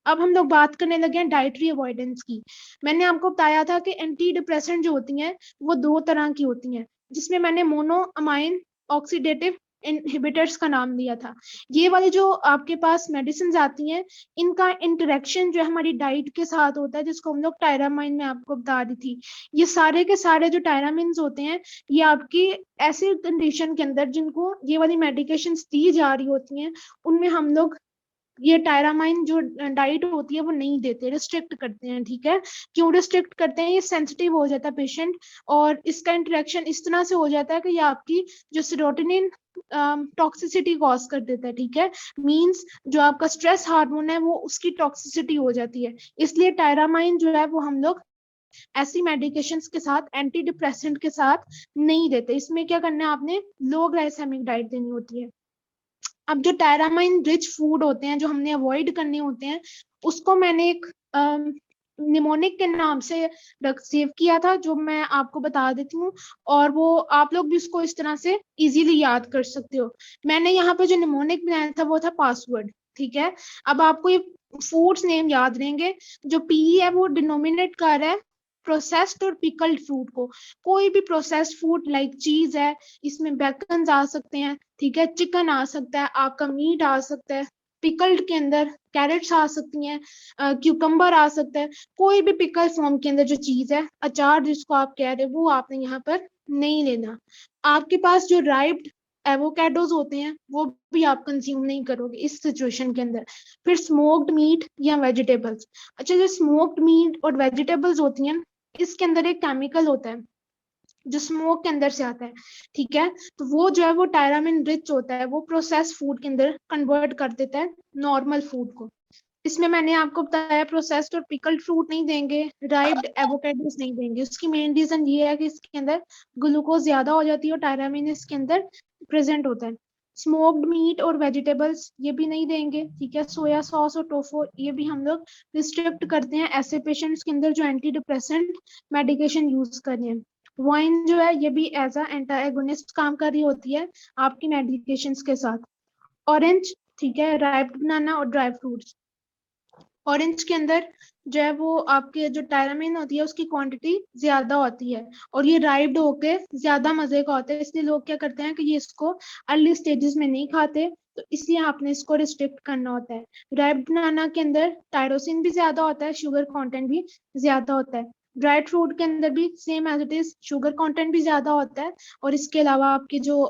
अब हम लोग बात करने लगे हैं डाइटरी अवॉइडेंस की। मैंने आपको बताया था कि एंटी डिप्रेसेंट जो होती हैं वो दो तरह की होती हैं, जिसमें मैंने मोनोअमाइन ऑक्सीडेटिव इनहिबिटर्स का नाम दिया था। ये वाली जो आपके पास मेडिसिन आती हैं, इनका इंटरेक्शन जो है हमारी डाइट के साथ होता है, जिसको हम लोग टायरामाइन में आपको बता दी थी। ये सारे के सारे जो टायरामिन्स होते हैं, ये आपकी ऐसी कंडीशन के अंदर जिनको ये वाली मेडिकेशन दी जा रही होती हैं, उनमें हम लोग ये टायरामाइन जो डाइट होती है वो नहीं देते, रिस्ट्रिक्ट करते हैं, ठीक है। क्यों रिस्ट्रिक्ट करते हैं? ये सेंसिटिव हो जाता है पेशेंट, और इसका इंटरेक्शन इस तरह से हो जाता है कि ये आपकी जो सेरोटोनिन टॉक्सिसिटी कॉज कर देता है, ठीक है। मींस जो आपका स्ट्रेस हार्मोन है वो उसकी टॉक्सिसिटी हो जाती है। इसलिए टायरामाइन जो है वो हम लोग ऐसी मेडिकेशंस के साथ, एंटी डिप्रेसेंट के साथ नहीं देते। इसमें क्या करना है, आपने लो ग्लाइसेमिक डाइट देनी होती है। अब जो टायरामाइन रिच फूड होते हैं जो हमने अवॉइड करने होते हैं, उसको मैंने एक निमोनिक के नाम से सेव किया था, जो मैं आपको बता देती हूँ, और वो आप लोग भी उसको इस तरह से इजीली याद कर सकते हो। मैंने यहाँ पे जो निमोनिक बनाया था वो था पासवर्ड, ठीक है। अब आपको ये फूड्स नेम याद रहेंगे। जो पी है वो डिनोमिनेट कर रहा है प्रोसेस्ड और पिकल्ड फूड को। कोई भी प्रोसेस्ड फूड लाइक चीज है, इसमें बेकन आ सकते हैं, ठीक है, चिकन आ सकता है, आपका मीट आ सकता है। पिकल्ड के अंदर कैरेट्स आ सकती हैं, क्यूकम्बर आ सकता है। कोई भी पिकल फॉर्म के अंदर जो चीज है, अचार जिसको आप कह रहे हो, वो आपने यहाँ पर नहीं लेना। आपके पास जो राइप्ड एवोकेडोज होते हैं वो भी आप कंज्यूम नहीं करोगे इस सिचुएशन के अंदर। फिर स्मोक्ड मीट या वेजिटेबल्स। अच्छा, जो स्मोक्ड मीट और वेजिटेबल्स होती हैं, इसके अंदर एक केमिकल होता है जो स्मोक के अंदर से आता है, ठीक है। तो वो जो है वो टायरामिन रिच होता है, वो प्रोसेस फूड के अंदर कन्वर्ट कर देता है नॉर्मल फूड को। इसमें मैंने आपको बताया प्रोसेस्ड और पिकल्ड फ्रूट नहीं देंगे, राइप्ड एवोकेडोस नहीं देंगे। उसकी मेन रीजन ये है कि इसके अंदर ग्लूकोज ज्यादा हो जाती है और टायरामिन इसके अंदर प्रेजेंट होता है। स्मोक्ड मीट और वेजिटेबल्स ये भी नहीं देंगे, ठीक है। सोया सॉस और टोफो ये भी हम लोग रिस्ट्रिक्ट करते हैं ऐसे पेशेंट्स के अंदर जो एंटी डिप्रेसेंट मेडिकेशन यूज कर रहे हैं। वाइन जो है ये भी एज अ एंटागोनिस्ट काम कर रही होती है आपकी मेडिकेशंस के साथ। ऑरेंज, ठीक है, राइप्ड बनाना और ड्राई फ्रूट्स। ऑरेंज के अंदर जो है वो आपके जो टायरामिन होती है उसकी क्वांटिटी ज्यादा होती है और ये राइप्ड होके ज्यादा मजे का होता है, इसलिए लोग क्या करते हैं कि ये इसको अर्ली स्टेजेस में नहीं खाते, तो इसलिए आपने इसको रिस्ट्रिक्ट करना होता है। राइप्ड बनाना के अंदर टायरोसिन भी ज्यादा होता है, शुगर कंटेंट भी ज्यादा होता है। ड्राइड फ्रूट के अंदर भी same as it is sugar content भी ज्यादा होता है और इसके अलावा आपकी जो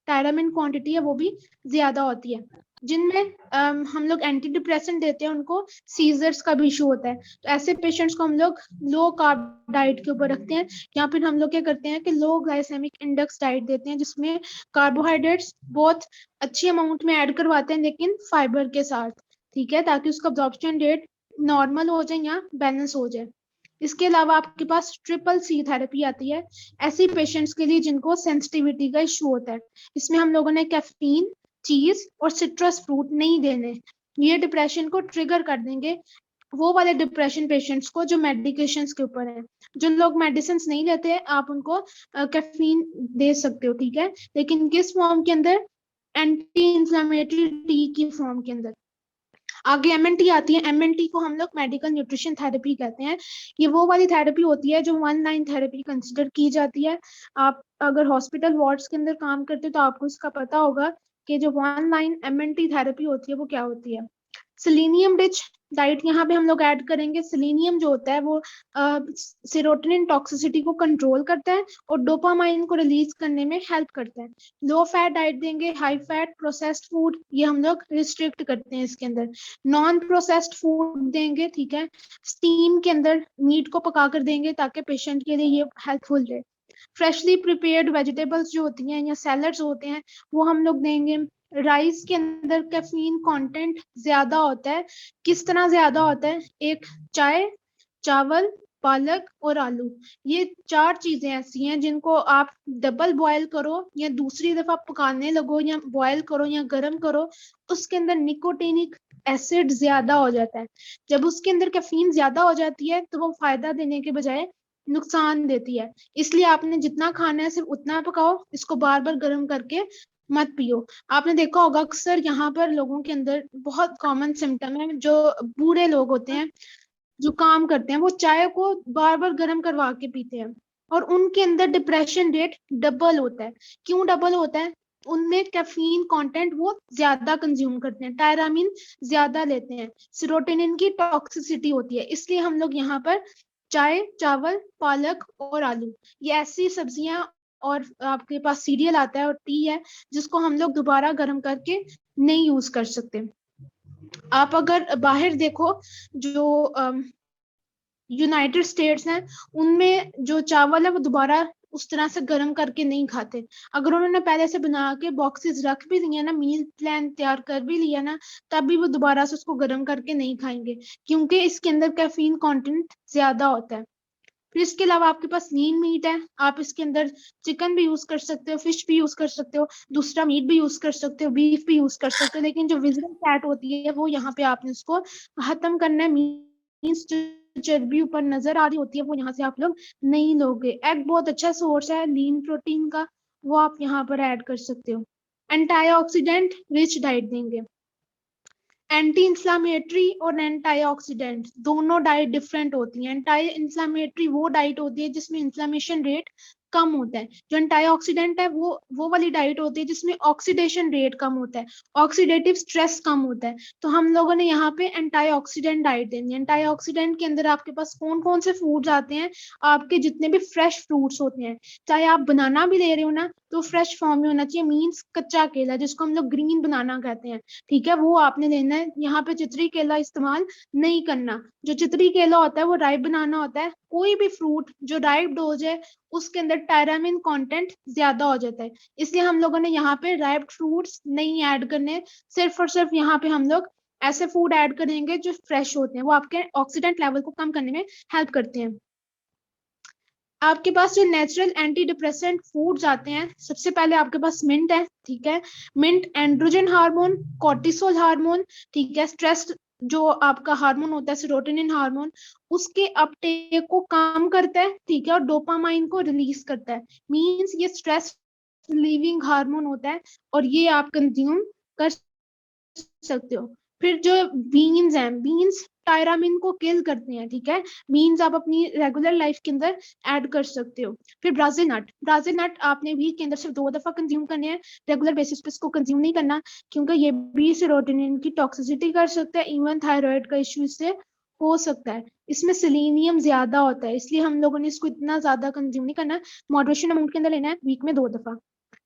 टायरामिन क्वांटिटी है वो भी ज्यादा होती है। जिनमें हम लोग एंटी डिप्रेसेंट देते हैं उनको सीजर्स का भी इशू होता है, तो ऐसे पेशेंट्स को हम लोग लो कार्ब डाइट के ऊपर रखते हैं, या फिर हम लोग क्या करते हैं कि लो ग्लाइसेमिक इंडेक्स डाइट देते हैं जिसमें कार्बोहाइड्रेट्स बहुत अच्छी अमाउंट में ऐड करवाते हैं लेकिन फाइबर के साथ, ठीक है, ताकि उसका अब्जॉर्प्शन रेट नॉर्मल हो जाए या बैलेंस हो जाए। इसके अलावा आपके पास ट्रिपल सी थेरेपी आती है ऐसी पेशेंट्स के लिए जिनको सेंसिटिविटी का इशू होता है। इसमें हम लोगों ने कैफीन, चीज और सिट्रस फ्रूट नहीं देने, ये डिप्रेशन को ट्रिगर कर देंगे। वो वाले डिप्रेशन पेशेंट्स को जो मेडिकेशंस के ऊपर हैं, जो लोग मेडिसिन नहीं लेते हैं आप उनको कैफीन दे सकते हो, ठीक है, लेकिन किस फॉर्म के अंदर, एंटी इंफ्लेमेटरी टी की फॉर्म के अंदर। आगे एमएनटी आती है, एमएनटी को हम लोग मेडिकल न्यूट्रिशन थेरेपी कहते हैं। ये वो वाली थेरेपी होती है जो वन लाइन थेरेपी कंसिडर की जाती है। आप अगर हॉस्पिटल वार्ड्स के अंदर काम करते हो तो आपको इसका पता होगा कि जो वन लाइन एमएनटी थेरेपी होती है वो क्या होती है। सेलेनियम रिच डाइट यहाँ पे हम लोग ऐड करेंगे। सेलेनियम जो होता है वो सेरोटोनिन टॉक्सिसिटी को कंट्रोल करता है और डोपामाइन को रिलीज करने में हेल्प करता है। लो फैट डाइट देंगे, हाई फैट प्रोसेस्ड फूड ये हम लोग रिस्ट्रिक्ट करते हैं इसके अंदर। नॉन प्रोसेस्ड फूड देंगे, ठीक है, स्टीम के अंदर मीट को पका कर देंगे ताकि पेशेंट के लिए ये हेल्पफुल रहे। फ्रेशली प्रिपेयर्ड वेजिटेबल्स जो होती हैं या सैलड्स होते हैं वो हम लोग देंगे। राइस के अंदर कैफीन कंटेंट ज्यादा होता है। किस तरह ज्यादा होता है, एक चाय, चावल, पालक और आलू, ये चार चीजें ऐसी हैं जिनको आप डबल बॉयल करो या दूसरी दफा पकाने लगो या बॉयल करो या गर्म करो, उसके अंदर निकोटिनिक एसिड ज्यादा हो जाता है। जब उसके अंदर कैफीन ज्यादा हो जाती है तो वो फायदा देने के बजाय नुकसान देती है। इसलिए आपने जितना खाना है सिर्फ उतना पकाओ, इसको बार बार गर्म करके मत पियो। आपने देखा होगा अक्सर यहाँ पर लोगों के अंदर बहुत कॉमन सिम्टम है, जो बूढ़े लोग होते हैं जो काम करते हैं वो चाय को बार बार गर्म करवा के पीते हैं और उनके अंदर डिप्रेशन रेट डबल होता है। क्यों डबल होता है, उनमें कैफीन कंटेंट वो ज्यादा कंज्यूम करते हैं, टायरामिन ज्यादा लेते हैं, सेरोटोनिन की टॉक्सिसिटी होती है। इसलिए हम लोग यहाँ पर चाय, चावल, पालक और आलू, ये ऐसी सब्जियां और आपके पास सीरियल आता है और टी है जिसको हम लोग दोबारा गर्म करके नहीं यूज कर सकते। आप अगर बाहर देखो जो यूनाइटेड स्टेट्स हैं उनमें जो चावल है वो दोबारा उस तरह से गर्म करके नहीं खाते। अगर उन्होंने पहले से बना के बॉक्सेस रख भी दिए ना, मील प्लान तैयार कर भी लिया ना, तब भी वो दोबारा से उसको गर्म करके नहीं खाएंगे क्योंकि इसके अंदर कैफीन कंटेंट ज्यादा होता है। फिर इसके अलावा आपके पास लीन मीट है, आप इसके अंदर चिकन भी यूज कर सकते हो, फिश भी यूज कर सकते हो, दूसरा मीट भी यूज कर सकते हो, बीफ भी यूज कर सकते हो, लेकिन जो विजिबल फैट होती है वो यहाँ पे आपने उसको खत्म करना है। मीन्स जो चर्बी ऊपर नजर आ रही होती है वो यहाँ से आप लोग नहीं लोगे। एग बहुत अच्छा सोर्स है लीन प्रोटीन का, वो आप यहाँ पर ऐड कर सकते हो। एंटीऑक्सीडेंट रिच डाइट देंगे। एंटी इंफ्लामेटरी और एंटीऑक्सीडेंट दोनों डाइट डिफरेंट होती हैं। एंटी इंफ्लामेटरी वो डाइट होती है जिसमें इंफ्लेमेशन रेट कम होता है, जो एंटीऑक्सीडेंट है वो वाली डाइट होती है जिसमें ऑक्सीडेशन रेट कम होता है, ऑक्सीडेटिव स्ट्रेस कम होता है। तो हम लोगों ने यहाँ पे एंटीऑक्सीडेंट डाइट देनी है। एंटीऑक्सीडेंट के अंदर आपके पास कौन कौन से फूड्स आते हैं, आपके जितने भी फ्रेश फ्रूट्स होते हैं, चाहे आप बनाना भी ले रहे हो ना तो फ्रेश फॉर्म में होना चाहिए, मीन्स कच्चा केला जिसको हम लोग ग्रीन बनाना कहते हैं, ठीक है, वो आपने लेना है। यहाँ पे चितरी केला इस्तेमाल नहीं करना। जो चितरी केला होता है वो राइप बनाना होता है। कोई भी फ्रूट जो राइप्ड हो जाए उसके अंदर टायरामिन कंटेंट ज्यादा हो जाता है, इसलिए हम लोगों ने यहाँ पे राइप्ड फ्रूट्स नहीं ऐड करने। सिर्फ और सिर्फ यहाँ पे हम लोग ऐसे फूड ऐड करेंगे जो फ्रेश होते हैं, वो आपके ऑक्सीडेंट लेवल को कम करने में हेल्प करते हैं। आपके पास जो नेचुरल एंटी डिप्रेसेंट फूड्स आते हैं, सबसे पहले आपके पास मिंट है, ठीक है, mint androgen hormone, cortisol hormone, ठीक है, स्ट्रेस जो आपका हार्मोन होता है सेरोटोनिन हार्मोन, उसके अपटेक को कम करता है, ठीक है, और डोपामाइन को रिलीज करता है। मींस ये स्ट्रेस रिलीविंग हार्मोन होता है और ये आप कंज्यूम कर सकते हो। फिर जो बीन्स हैं, बीन्स टायरामिन को किल करते हैं, ठीक है। बीन्स आप अपनी रेगुलर लाइफ के अंदर ऐड कर सकते हो। फिर ब्राज़िल नट, ब्राज़िल नट आपने वीक के अंदर सिर्फ 2 दफा कंज्यूम करने हैं, रेगुलर बेसिस पे इसको कंज्यूम नहीं करना, क्योंकि ये भी सेरोटोनिन की टॉक्सिसिटी कर सकता है, इवन थायराइड का इश्यू इससे हो सकता है। इसमें सेलेनियम ज्यादा होता है, इसलिए हम लोगों ने इसको इतना ज्यादा कंज्यूम नहीं करना, मॉडरेशन अमाउंट के अंदर लेना है, वीक में 2 दफा।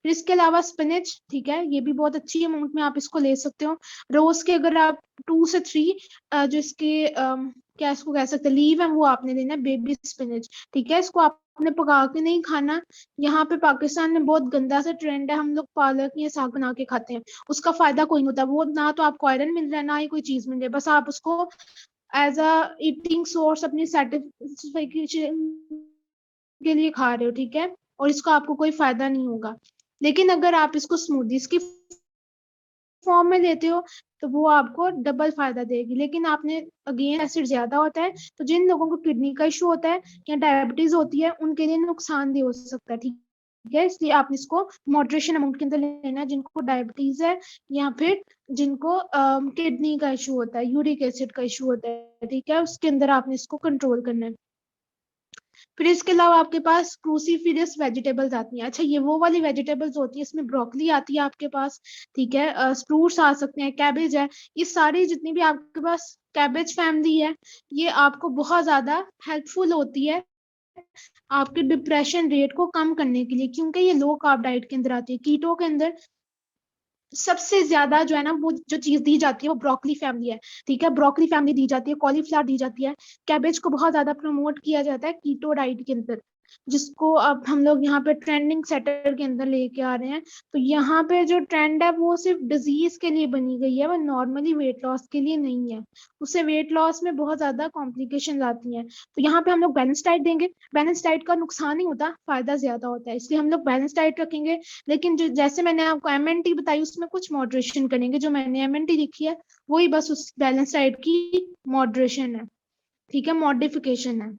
फिर इसके अलावा स्पिनच, ठीक है, ये भी बहुत अच्छी अमाउंट में आप इसको ले सकते हो। रोज के अगर आप 2 से 3 जो इसके क्या इसको कह सकते हैं लीव है, वो आपने लेना है, बेबी स्पिनच, ठीक है। इसको आपने पका के नहीं खाना। यहाँ पे पाकिस्तान में बहुत गंदा सा ट्रेंड है, हम लोग पालक या साग बना के खाते हैं, उसका फायदा कोई नहीं होता, वो ना तो आपको आयरन मिल रहा है ना ही कोई चीज मिल रही है, बस आप उसको एज अ ईटिंग सोर्स अपनी सेटिस्फेक्शन के लिए खा रहे हो, ठीक है, और इसका आपको कोई फायदा नहीं होगा। लेकिन अगर आप इसको स्मूदीज की फॉर्म में लेते हो तो वो आपको डबल फायदा देगी। लेकिन आपने अगेन एसिड ज्यादा होता है, तो जिन लोगों को किडनी का इशू होता है या डायबिटीज होती है उनके लिए नुकसानदेह हो सकता है, ठीक है। इसलिए आपने इसको मॉडरेशन अमाउंट के अंदर लेना है, जिनको डायबिटीज है या फिर जिनको किडनी का इशू होता है, यूरिक एसिड का इशू होता है, ठीक है, उसके अंदर आपने इसको कंट्रोल करना है। फिर इसके अलावा आपके पास क्रूसीफेरस वेजिटेबल्स आती हैं। अच्छा, ये वो वाली वेजिटेबल्स होती है, इसमें ब्रोकली आती है आपके पास, ठीक है, स्प्रूट्स आ सकते हैं, कैबेज है, ये सारी जितनी भी आपके पास कैबेज फैमिली है, ये आपको बहुत ज्यादा हेल्पफुल होती है आपके डिप्रेशन रेट को कम करने के लिए, क्योंकि ये लो कार्ब डाइट के अंदर आती है। कीटो के अंदर सबसे ज्यादा जो है ना, वो जो चीज दी जाती है वो ब्रोकली फैमिली है, ठीक है, ब्रोकली फैमिली दी जाती है, कॉलीफ्लावर दी जाती है, कैबेज को बहुत ज्यादा प्रमोट किया जाता है कीटो डाइट के अंदर, जिसको अब हम लोग यहाँ पे ट्रेंडिंग सेटर के अंदर लेके आ रहे हैं। तो यहाँ पे जो ट्रेंड है वो सिर्फ डिजीज के लिए बनी गई है, वो नॉर्मली वेट लॉस के लिए नहीं है, उससे वेट लॉस में बहुत ज्यादा कॉम्प्लिकेशन आती हैं। तो यहाँ पे हम लोग बैलेंस डाइट देंगे, बैलेंस डाइट का नुकसान नहीं होता, फायदा ज्यादा होता है, इसलिए हम लोग बैलेंस डाइट रखेंगे। लेकिन जो जैसे मैंने आपको एमएनटी बताई उसमें कुछ मॉडरेशन करेंगे, जो मैंने एमएनटी लिखी है वही बस उस बैलेंस डाइट की मॉडरेशन है, ठीक है, मॉडिफिकेशन है।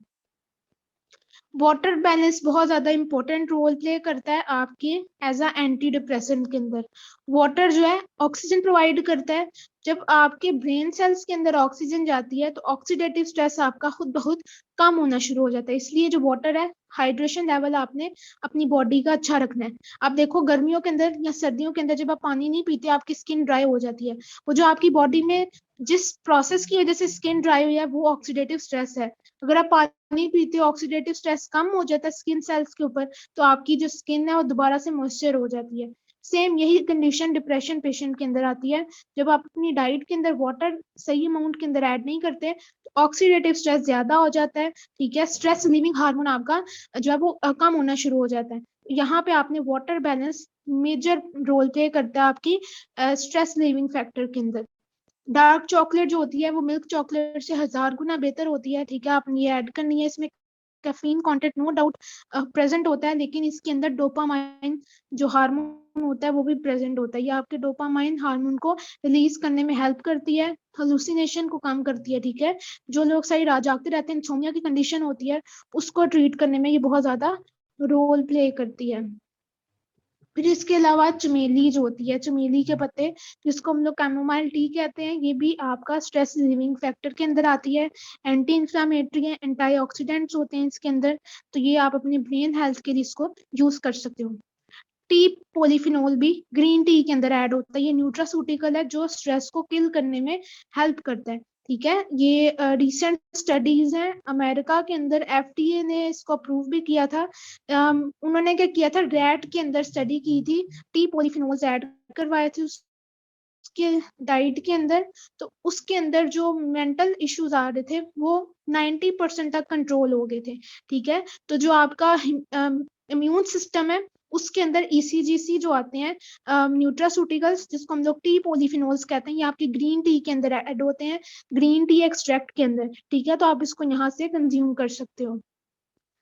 वाटर बैलेंस बहुत ज्यादा इंपॉर्टेंट रोल प्ले करता है आपके एज अ एंटी डिप्रेसेंट के अंदर। वाटर जो है ऑक्सीजन प्रोवाइड करता है, जब आपके ब्रेन सेल्स के अंदर ऑक्सीजन जाती है तो ऑक्सीडेटिव स्ट्रेस आपका खुद बहुत कम होना शुरू हो जाता है। इसलिए जो वाटर है, हाइड्रेशन लेवल आपने अपनी बॉडी का अच्छा रखना है। आप देखो गर्मियों के अंदर या सर्दियों के अंदर जब आप पानी नहीं पीते आपकी स्किन ड्राई हो जाती है, वो जो आपकी बॉडी में जिस प्रोसेस की वजह से स्किन ड्राई हुई है वो ऑक्सीडेटिव स्ट्रेस है। अगर आप पानी पीते हो, ऑक्सीडेटिव स्ट्रेस कम हो जाता है स्किन सेल्स के ऊपर, तो आपकी जो स्किन है वो दोबारा से मॉइस्चर हो जाती है। सेम यही कंडीशन डिप्रेशन पेशेंट के अंदर आती है, जब आप अपनी डाइट के अंदर वाटर सही अमाउंट के अंदर ऐड नहीं करते तो ऑक्सीडेटिव स्ट्रेस ज्यादा हो जाता है, ठीक है, स्ट्रेस रिलीविंग हार्मोन आपका जो है वो कम होना शुरू हो जाता है। यहाँ पे आपने water balance major role play करता है आपकी स्ट्रेस रिलीविंग फैक्टर के अंदर। डार्क चॉकलेट जो होती है वो मिल्क चॉकलेट से 1000 गुना बेहतर होती है, ठीक है, आपने ये ऐड करनी है। इसमें caffeine content no doubt present होता है, लेकिन इसके अंदर डोपामाइन जो हार्मोन होता है वो भी प्रेजेंट होता है। ये आपके डोपामाइन हार्मोन को रिलीज करने में हेल्प करती है, हेलुसिनेशन को कम करती है, ठीक है। जो लोग सही रात जागते रहते हैं, इंसोम्निया की कंडीशन होती है, उसको ट्रीट करने में ये बहुत ज्यादा रोल प्ले करती है। फिर इसके अलावा चमेली जो होती है, चमेली के पत्ते जिसको हम लोग कैमोमाइल टी कहते हैं, ये भी आपका स्ट्रेस रिलीविंग फैक्टर के अंदर आती है, एंटी इंफ्लेमेटरी है, एंटीऑक्सीडेंट्स होते हैं इसके अंदर, तो ये आप अपनी ब्रेन हेल्थ के लिए इसको यूज कर सकते हो। टी पॉलीफिनोल भी ग्रीन टी के अंदर ऐड होता है, ये न्यूट्रासूटिकल है जो स्ट्रेस को किल करने में हेल्प करता है, ठीक है। ये रिसेंट स्टडीज हैं, अमेरिका के अंदर एफडीए ने इसको अप्रूव भी किया था। उन्होंने क्या किया था, रैट के अंदर स्टडी की थी, टी पॉलीफिनोल्स ऐड करवाए थे उसके डाइट के अंदर, तो उसके अंदर जो मेंटल इश्यूज आ रहे थे वो 90% तक कंट्रोल हो गए थे, ठीक है। तो जो आपका इम्यून सिस्टम है उसके अंदर ईसीजीसी जो आते हैं न्यूट्रासूटिकल्स, जिसको हम लोग टी पॉलीफिनोल्स कहते हैं, ये आपकी ग्रीन टी के अंदर ऐड होते हैं, ग्रीन टी एक्सट्रैक्ट के अंदर, ठीक है। तो आप इसको यहाँ से कंज्यूम कर सकते हो।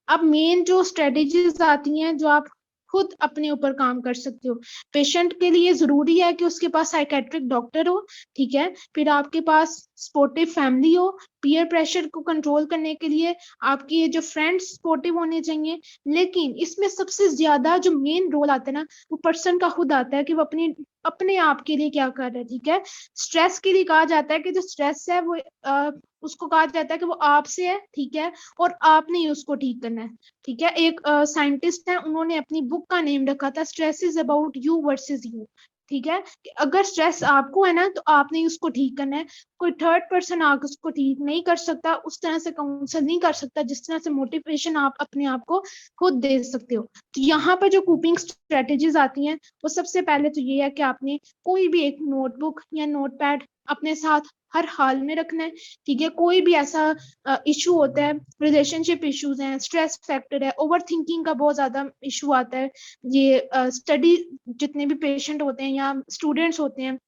अब मेन जो स्ट्रेटेजीज आती हैं जो आप खुद अपने ऊपर काम कर सकते हो। पेशेंट के लिए जरूरी है कि उसके पास साइकेट्रिक डॉक्टर हो, ठीक है, फिर आपके पास सपोर्टिव फैमिली हो, पीयर प्रेशर को कंट्रोल करने के लिए आपकी ये जो फ्रेंड्स सपोर्टिव होने चाहिए। लेकिन इसमें सबसे ज्यादा जो मेन रोल आता है ना, वो पर्सन का खुद आता है कि वो अपने आप के लिए क्या कर रहा है। ठीक है, स्ट्रेस के लिए कहा जाता है कि जो स्ट्रेस है वो उसको कहा जाता है कि वो आपसे है। ठीक है, और आपने ही उसको ठीक करना है। ठीक है, एक साइंटिस्ट है, उन्होंने अपनी बुक का नेम रखा था stress is about you versus you. ठीक है, कि अगर स्ट्रेस आपको है ना, तो आपने ही उसको ठीक करना है। कोई थर्ड पर्सन आकर उसको ठीक नहीं कर सकता, उस तरह से काउंसल नहीं कर सकता जिस तरह से मोटिवेशन आप अपने आप को खुद दे सकते हो। तो यहाँ पर जो कूपिंग स्ट्रेटेजीज आती हैं, वो सबसे पहले तो ये है कि आपने कोई भी एक नोटबुक या नोटपैड अपने साथ हर हाल में रखना है। ठीक है, कोई भी ऐसा इशू होता है, रिलेशनशिप इश्यूज हैं, स्ट्रेस फैक्टर है, ओवर थिंकिंग का बहुत ज्यादा इशू आता है। ये स्टडी जितने भी पेशेंट होते हैं या स्टूडेंट्स होते हैं,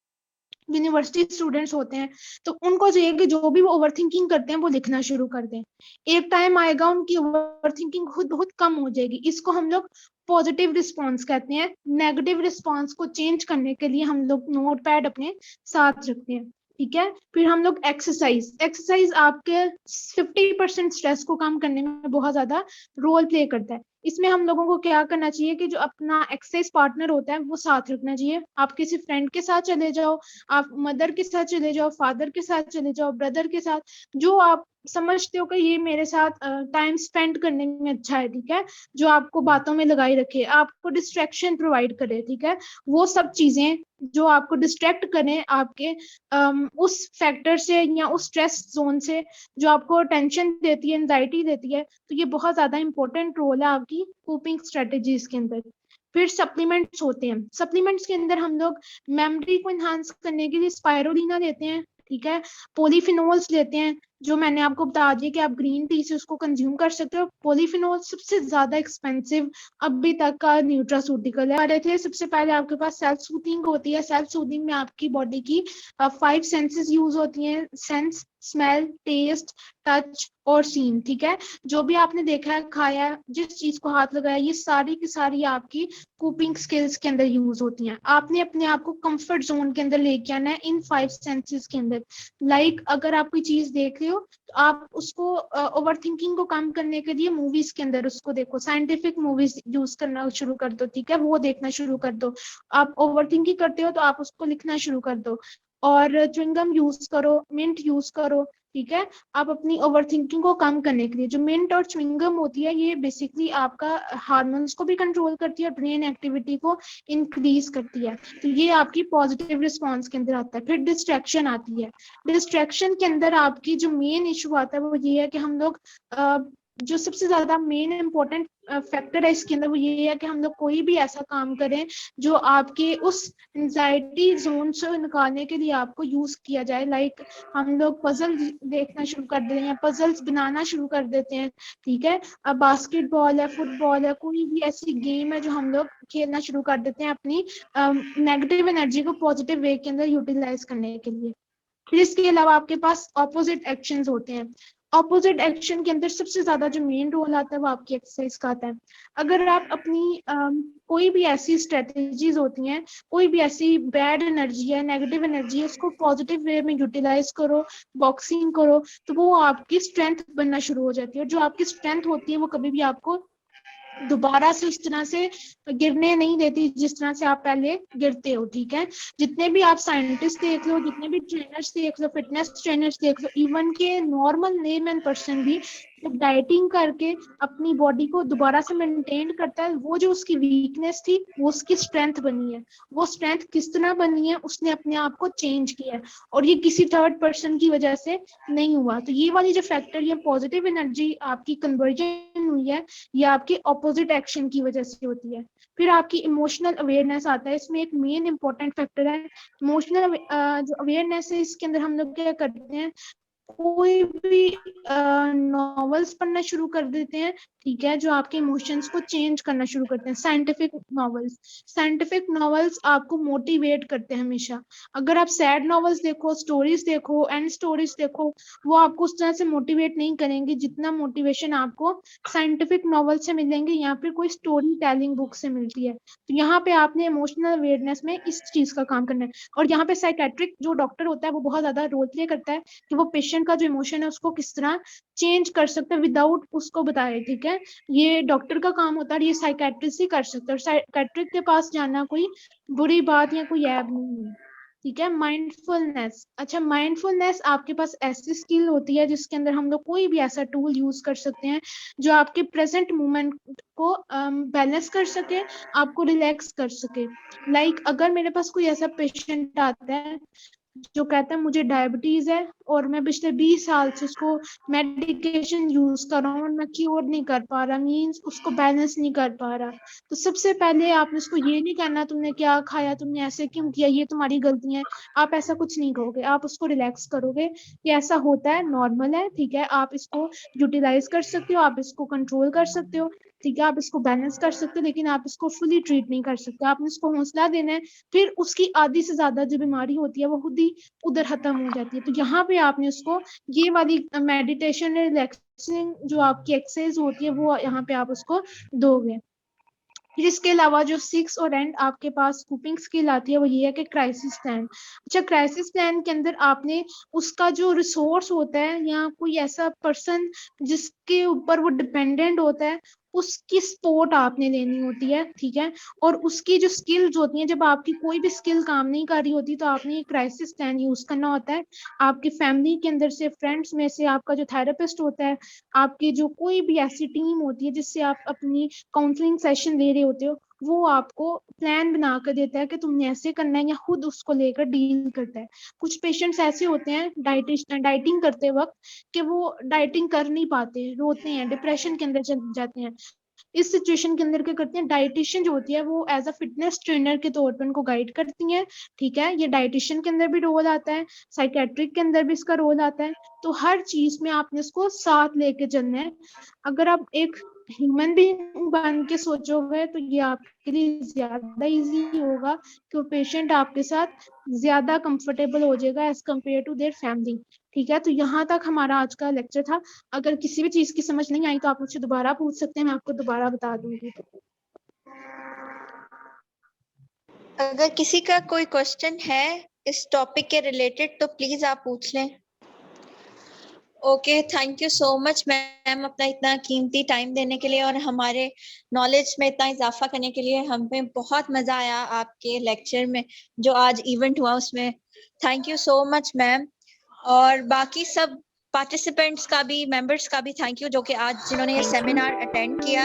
यूनिवर्सिटी स्टूडेंट्स होते हैं, तो उनको चाहिए कि जो भी वो ओवर थिंकिंग करते हैं वो लिखना शुरू कर दें। एक टाइम आएगा उनकी ओवर थिंकिंग खुद बहुत कम हो जाएगी। इसको हम लोग पॉजिटिव रिस्पॉन्स कहते हैं। नेगेटिव रिस्पॉन्स को चेंज करने के लिए हम लोग नोट पैड अपने साथ रखते हैं। ठीक है, फिर हम लोग एक्सरसाइज आपके 50% स्ट्रेस को कम करने में बहुत ज्यादा रोल प्ले करता है। इसमें हम लोगों को क्या करना चाहिए कि जो अपना एक्सरसाइज पार्टनर होता है वो साथ रखना चाहिए। आप किसी फ्रेंड के साथ चले जाओ, आप मदर के साथ चले जाओ, फादर के साथ चले जाओ, ब्रदर के साथ, जो आप समझते हो कि ये मेरे साथ टाइम स्पेंड करने में अच्छा है। ठीक है, जो आपको बातों में लगाई रखे, आपको डिस्ट्रैक्शन प्रोवाइड करे। ठीक है, वो सब चीजें जो आपको डिस्ट्रैक्ट करें आपके उस फैक्टर से या उस स्ट्रेस जोन से जो आपको टेंशन देती है, एंजाइटी देती है, तो ये बहुत ज्यादा इंपॉर्टेंट रोल है आपकी कोपिंग स्ट्रेटेजीज के अंदर। फिर सप्लीमेंट्स होते हैं। सप्लीमेंट्स के अंदर हम लोग मेमोरी को एनहांस करने के लिए स्पायरुलिना लेते हैं। ठीक है, पॉलीफिनोल्स लेते हैं, जो मैंने आपको बता दिया कि आप ग्रीन टी से उसको कंज्यूम कर सकते हो। पॉलीफिनोल सबसे ज्यादा एक्सपेंसिव अभी तक का न्यूट्रास्यूटिकल है। रहे थे सबसे पहले आपके पास सेल्फ सूथिंग होती है। सेल्फ सूथिंग में आपकी बॉडी की 5 सेंसेस यूज होती हैं, सेंस, स्मेल, टेस्ट, टच और सीन। ठीक है, जो भी आपने देखा है, खाया है, जिस चीज को हाथ लगाया, ये सारी की सारी आपकी कूपिंग स्किल्स के अंदर यूज होती हैं। आपने अपने आप को कंफर्ट जोन के अंदर लेके आना है इन 5 सेंसेस के अंदर। लाइक अगर आप कोई चीज देख रहे हो तो आप उसको ओवर थिंकिंग को कम करने के लिए मूवीज के अंदर उसको देखो, साइंटिफिक मूवीज यूज करना शुरू कर दो। ठीक है, वो देखना शुरू कर दो। आप ओवर थिंकिंग करते हो तो आप उसको लिखना शुरू कर दो। और च्युइंगम यूज करो, मिंट यूज करो। ठीक है, आप अपनी ओवर थिंकिंग को कम करने के लिए, जो मिंट और च्युइंगम होती है, ये बेसिकली आपका हार्मोन्स को भी कंट्रोल करती है और ब्रेन एक्टिविटी को इंक्रीज करती है। तो ये आपकी पॉजिटिव रिस्पॉन्स के अंदर आता है। फिर डिस्ट्रैक्शन आती है। डिस्ट्रैक्शन के अंदर आपकी जो मेन इशू आता है वो ये है कि हम लोग जो सबसे ज्यादा मेन इंपॉर्टेंट फैक्टर है इसके अंदर, वो ये है कि हम लोग कोई भी ऐसा काम करें जो आपके उस एंजाइटी जोन से निकालने के लिए आपको यूज किया जाए। लाइक हम लोग पजल देखना शुरू कर देते हैं, पजल्स बनाना शुरू कर देते हैं। ठीक है, अब बास्केटबॉल है, फुटबॉल है, कोई भी ऐसी गेम है जो हम लोग खेलना शुरू कर देते हैं अपनी नेगेटिव एनर्जी को पॉजिटिव वे के अंदर यूटिलाइज करने के लिए। फिर इसके अलावा आपके पास ऑपोजिट एक्शंस होते हैं। ऑपोजिट एक्शन के अंदर सबसे ज्यादा जो मेन रोल आता है वो आपकी एक्सरसाइज का आता है। अगर आप अपनी कोई भी ऐसी स्ट्रेटेजीज होती हैं, कोई भी ऐसी बैड एनर्जी है, नेगेटिव एनर्जी है, उसको पॉजिटिव वे में यूटिलाइज करो, बॉक्सिंग करो, तो वो आपकी स्ट्रेंथ बनना शुरू हो जाती है। और जो आपकी स्ट्रेंथ होती है वो कभी भी आपको दोबारा से उस तरह से गिरने नहीं देती जिस तरह से आप पहले गिरते हो। ठीक है, जितने भी आप साइंटिस्ट देख लो, जितने भी ट्रेनर्स देख लो, फिटनेस ट्रेनर्स देख लो, इवन के नॉर्मल लेमैन पर्सन भी जब डाइटिंग करके अपनी बॉडी को दोबारा से मेंटेन करता है, वो जो उसकी वीकनेस थी वो उसकी स्ट्रेंथ बनी है। वो स्ट्रेंथ किस तरह बनी है, उसने अपने आप को चेंज किया है, और ये किसी थर्ड पर्सन की वजह से नहीं हुआ। तो ये वाली जो फैक्टर, ये पॉजिटिव एनर्जी आपकी कन्वर्जन हुई है, ये आपके ऑपोजिट एक्शन की वजह से होती है। फिर आपकी इमोशनल अवेयरनेस आता है। इसमें एक मेन इंपॉर्टेंट फैक्टर है इमोशनल जो अवेयरनेस है। इसके अंदर हम लोग क्या करते हैं, कोई भी नॉवेल्स पढ़ना शुरू कर देते हैं। ठीक है, जो आपके इमोशंस को चेंज करना शुरू करते हैं। साइंटिफिक नॉवेल्स आपको मोटिवेट करते हैं हमेशा। अगर आप सैड नॉवेल्स देखो, स्टोरीज देखो, एंड स्टोरीज देखो, वो आपको उस तरह से मोटिवेट नहीं करेंगे जितना मोटिवेशन आपको साइंटिफिक नॉवेल से मिलेंगे या फिर कोई स्टोरी टेलिंग बुक से मिलती है। तो यहाँ पे आपने इमोशनल अवेयरनेस में इस चीज का काम करना है। और यहाँ पे साइकेट्रिक जो डॉक्टर होता है वो बहुत ज्यादा रोल प्ले करता है कि वो पेशेंट पेशेंट का जो इमोशन है उसको किस तरह चेंज कर सकते हैं विदाउट उसको बताए, ठीक है। ये डॉक्टर का काम होता है, ये साइकेट्रिस्ट ही कर सकते हैं, और साइकेट्रिस्ट के पास जाना कोई बुरी बात या कोई ऐब नहीं है, ठीक है। माइंडफुलनेस, अच्छा माइंडफुलनेस आपके पास ऐसी स्किल होती है जिसके अंदर हम लोग कोई भी ऐसा टूल यूज कर सकते हैं जो आपके प्रेजेंट मोमेंट को बैलेंस कर सके, आपको रिलैक्स कर सके। लाइक अगर मेरे पास कोई ऐसा पेशेंट आता है जो कहता है मुझे डायबिटीज है और मैं पिछले 20 साल से उसको मेडिकेशन यूज कर रहा हूँ और मैं क्योर नहीं कर पा रहा, मींस उसको बैलेंस नहीं कर पा रहा, तो सबसे पहले आपने उसको ये नहीं कहना तुमने क्या खाया, तुमने ऐसे क्यों किया, ये तुम्हारी गलती है, आप ऐसा कुछ नहीं कहोगे। आप उसको रिलैक्स करोगे कि ऐसा होता है, नॉर्मल है, ठीक है, आप इसको यूटिलाइज कर सकते हो, आप इसको कंट्रोल कर सकते हो, ठीक है, आप इसको बैलेंस कर सकते हो, लेकिन आप इसको फुली ट्रीट नहीं कर सकते। आपने इसको हौसला देना है, फिर उसकी आधी से ज्यादा जो बीमारी होती है वो खुद ही उधर खत्म हो जाती है। तो यहाँ पे आपने उसको ये वाली मेडिटेशन रिलैक्सिंग जो आपकी एक्सरसाइज होती है वो यहाँ पे आप उसको दोगे। फिर इसके अलावा जो 6 और एंड आपके पास कोपिंग स्किल आती है वो ये है कि क्राइसिस प्लान। अच्छा, क्राइसिस प्लान के अंदर आपने उसका जो रिसोर्स होता है या कोई ऐसा पर्सन जिसके ऊपर वो डिपेंडेंट होता है उसकी सपोर्ट आपने लेनी होती है, ठीक है। और उसकी जो स्किल्स होती हैं, जब आपकी कोई भी स्किल काम नहीं कर रही होती तो आपने ये क्राइसिस प्लान यूज करना होता है। आपकी फैमिली के अंदर से, फ्रेंड्स में से, आपका जो थेरेपिस्ट होता है, आपकी जो कोई भी ऐसी टीम होती है जिससे आप अपनी काउंसलिंग सेशन ले रहे होते हो, वो आपको प्लान बना कर देता है कि तुमने ऐसे करना है, या खुद उसको लेकर डील करता है। कुछ पेशेंट्स ऐसे होते हैं डाइटिंग करते वक्त कि वो डाइटिंग कर नहीं पाते, रोते हैं, डिप्रेशन के अंदर चले जाते हैं। इस सिचुएशन के अंदर क्या करते हैं, डाइटिशियन जो होती है वो एज अ फिटनेस ट्रेनर के तौर पर उनको गाइड करती है, ठीक है। ये डाइटिशियन के अंदर भी रोल आता है, साइकेट्रिक के अंदर भी इसका रोल आता है। तो हर चीज में आपने इसको साथ लेके चलना है। अगर आप एक ह्यूमन बीइंग बन के सोचोगे तो ये आपके लिए ज्यादा इजी होगा कि पेशेंट आपके साथ ज्यादा कंफर्टेबल हो जाएगा as compare to their family, ठीक है। तो यहाँ तक हमारा आज का लेक्चर था। अगर किसी भी चीज की समझ नहीं आई तो आप मुझसे दोबारा पूछ सकते हैं, मैं आपको दोबारा बता दूंगी। अगर किसी का कोई क्वेश्चन है इस टॉपिक के रिलेटेड तो प्लीज आप पूछ लें। Okay, thank you so much ma'am अपना इतना कीमती टाइम देने के लिए और हमारे नॉलेज में इतना इजाफा करने के लिए। हमें बहुत मजा आया आपके लेक्चर में, जो आज इवेंट हुआ उसमें। Thank you so much ma'am. और बाकी सब पार्टिसिपेंट्स का भी, मेंबर्स का भी थैंक यू, जो कि आज जिन्होंने ये सेमिनार अटेंड किया।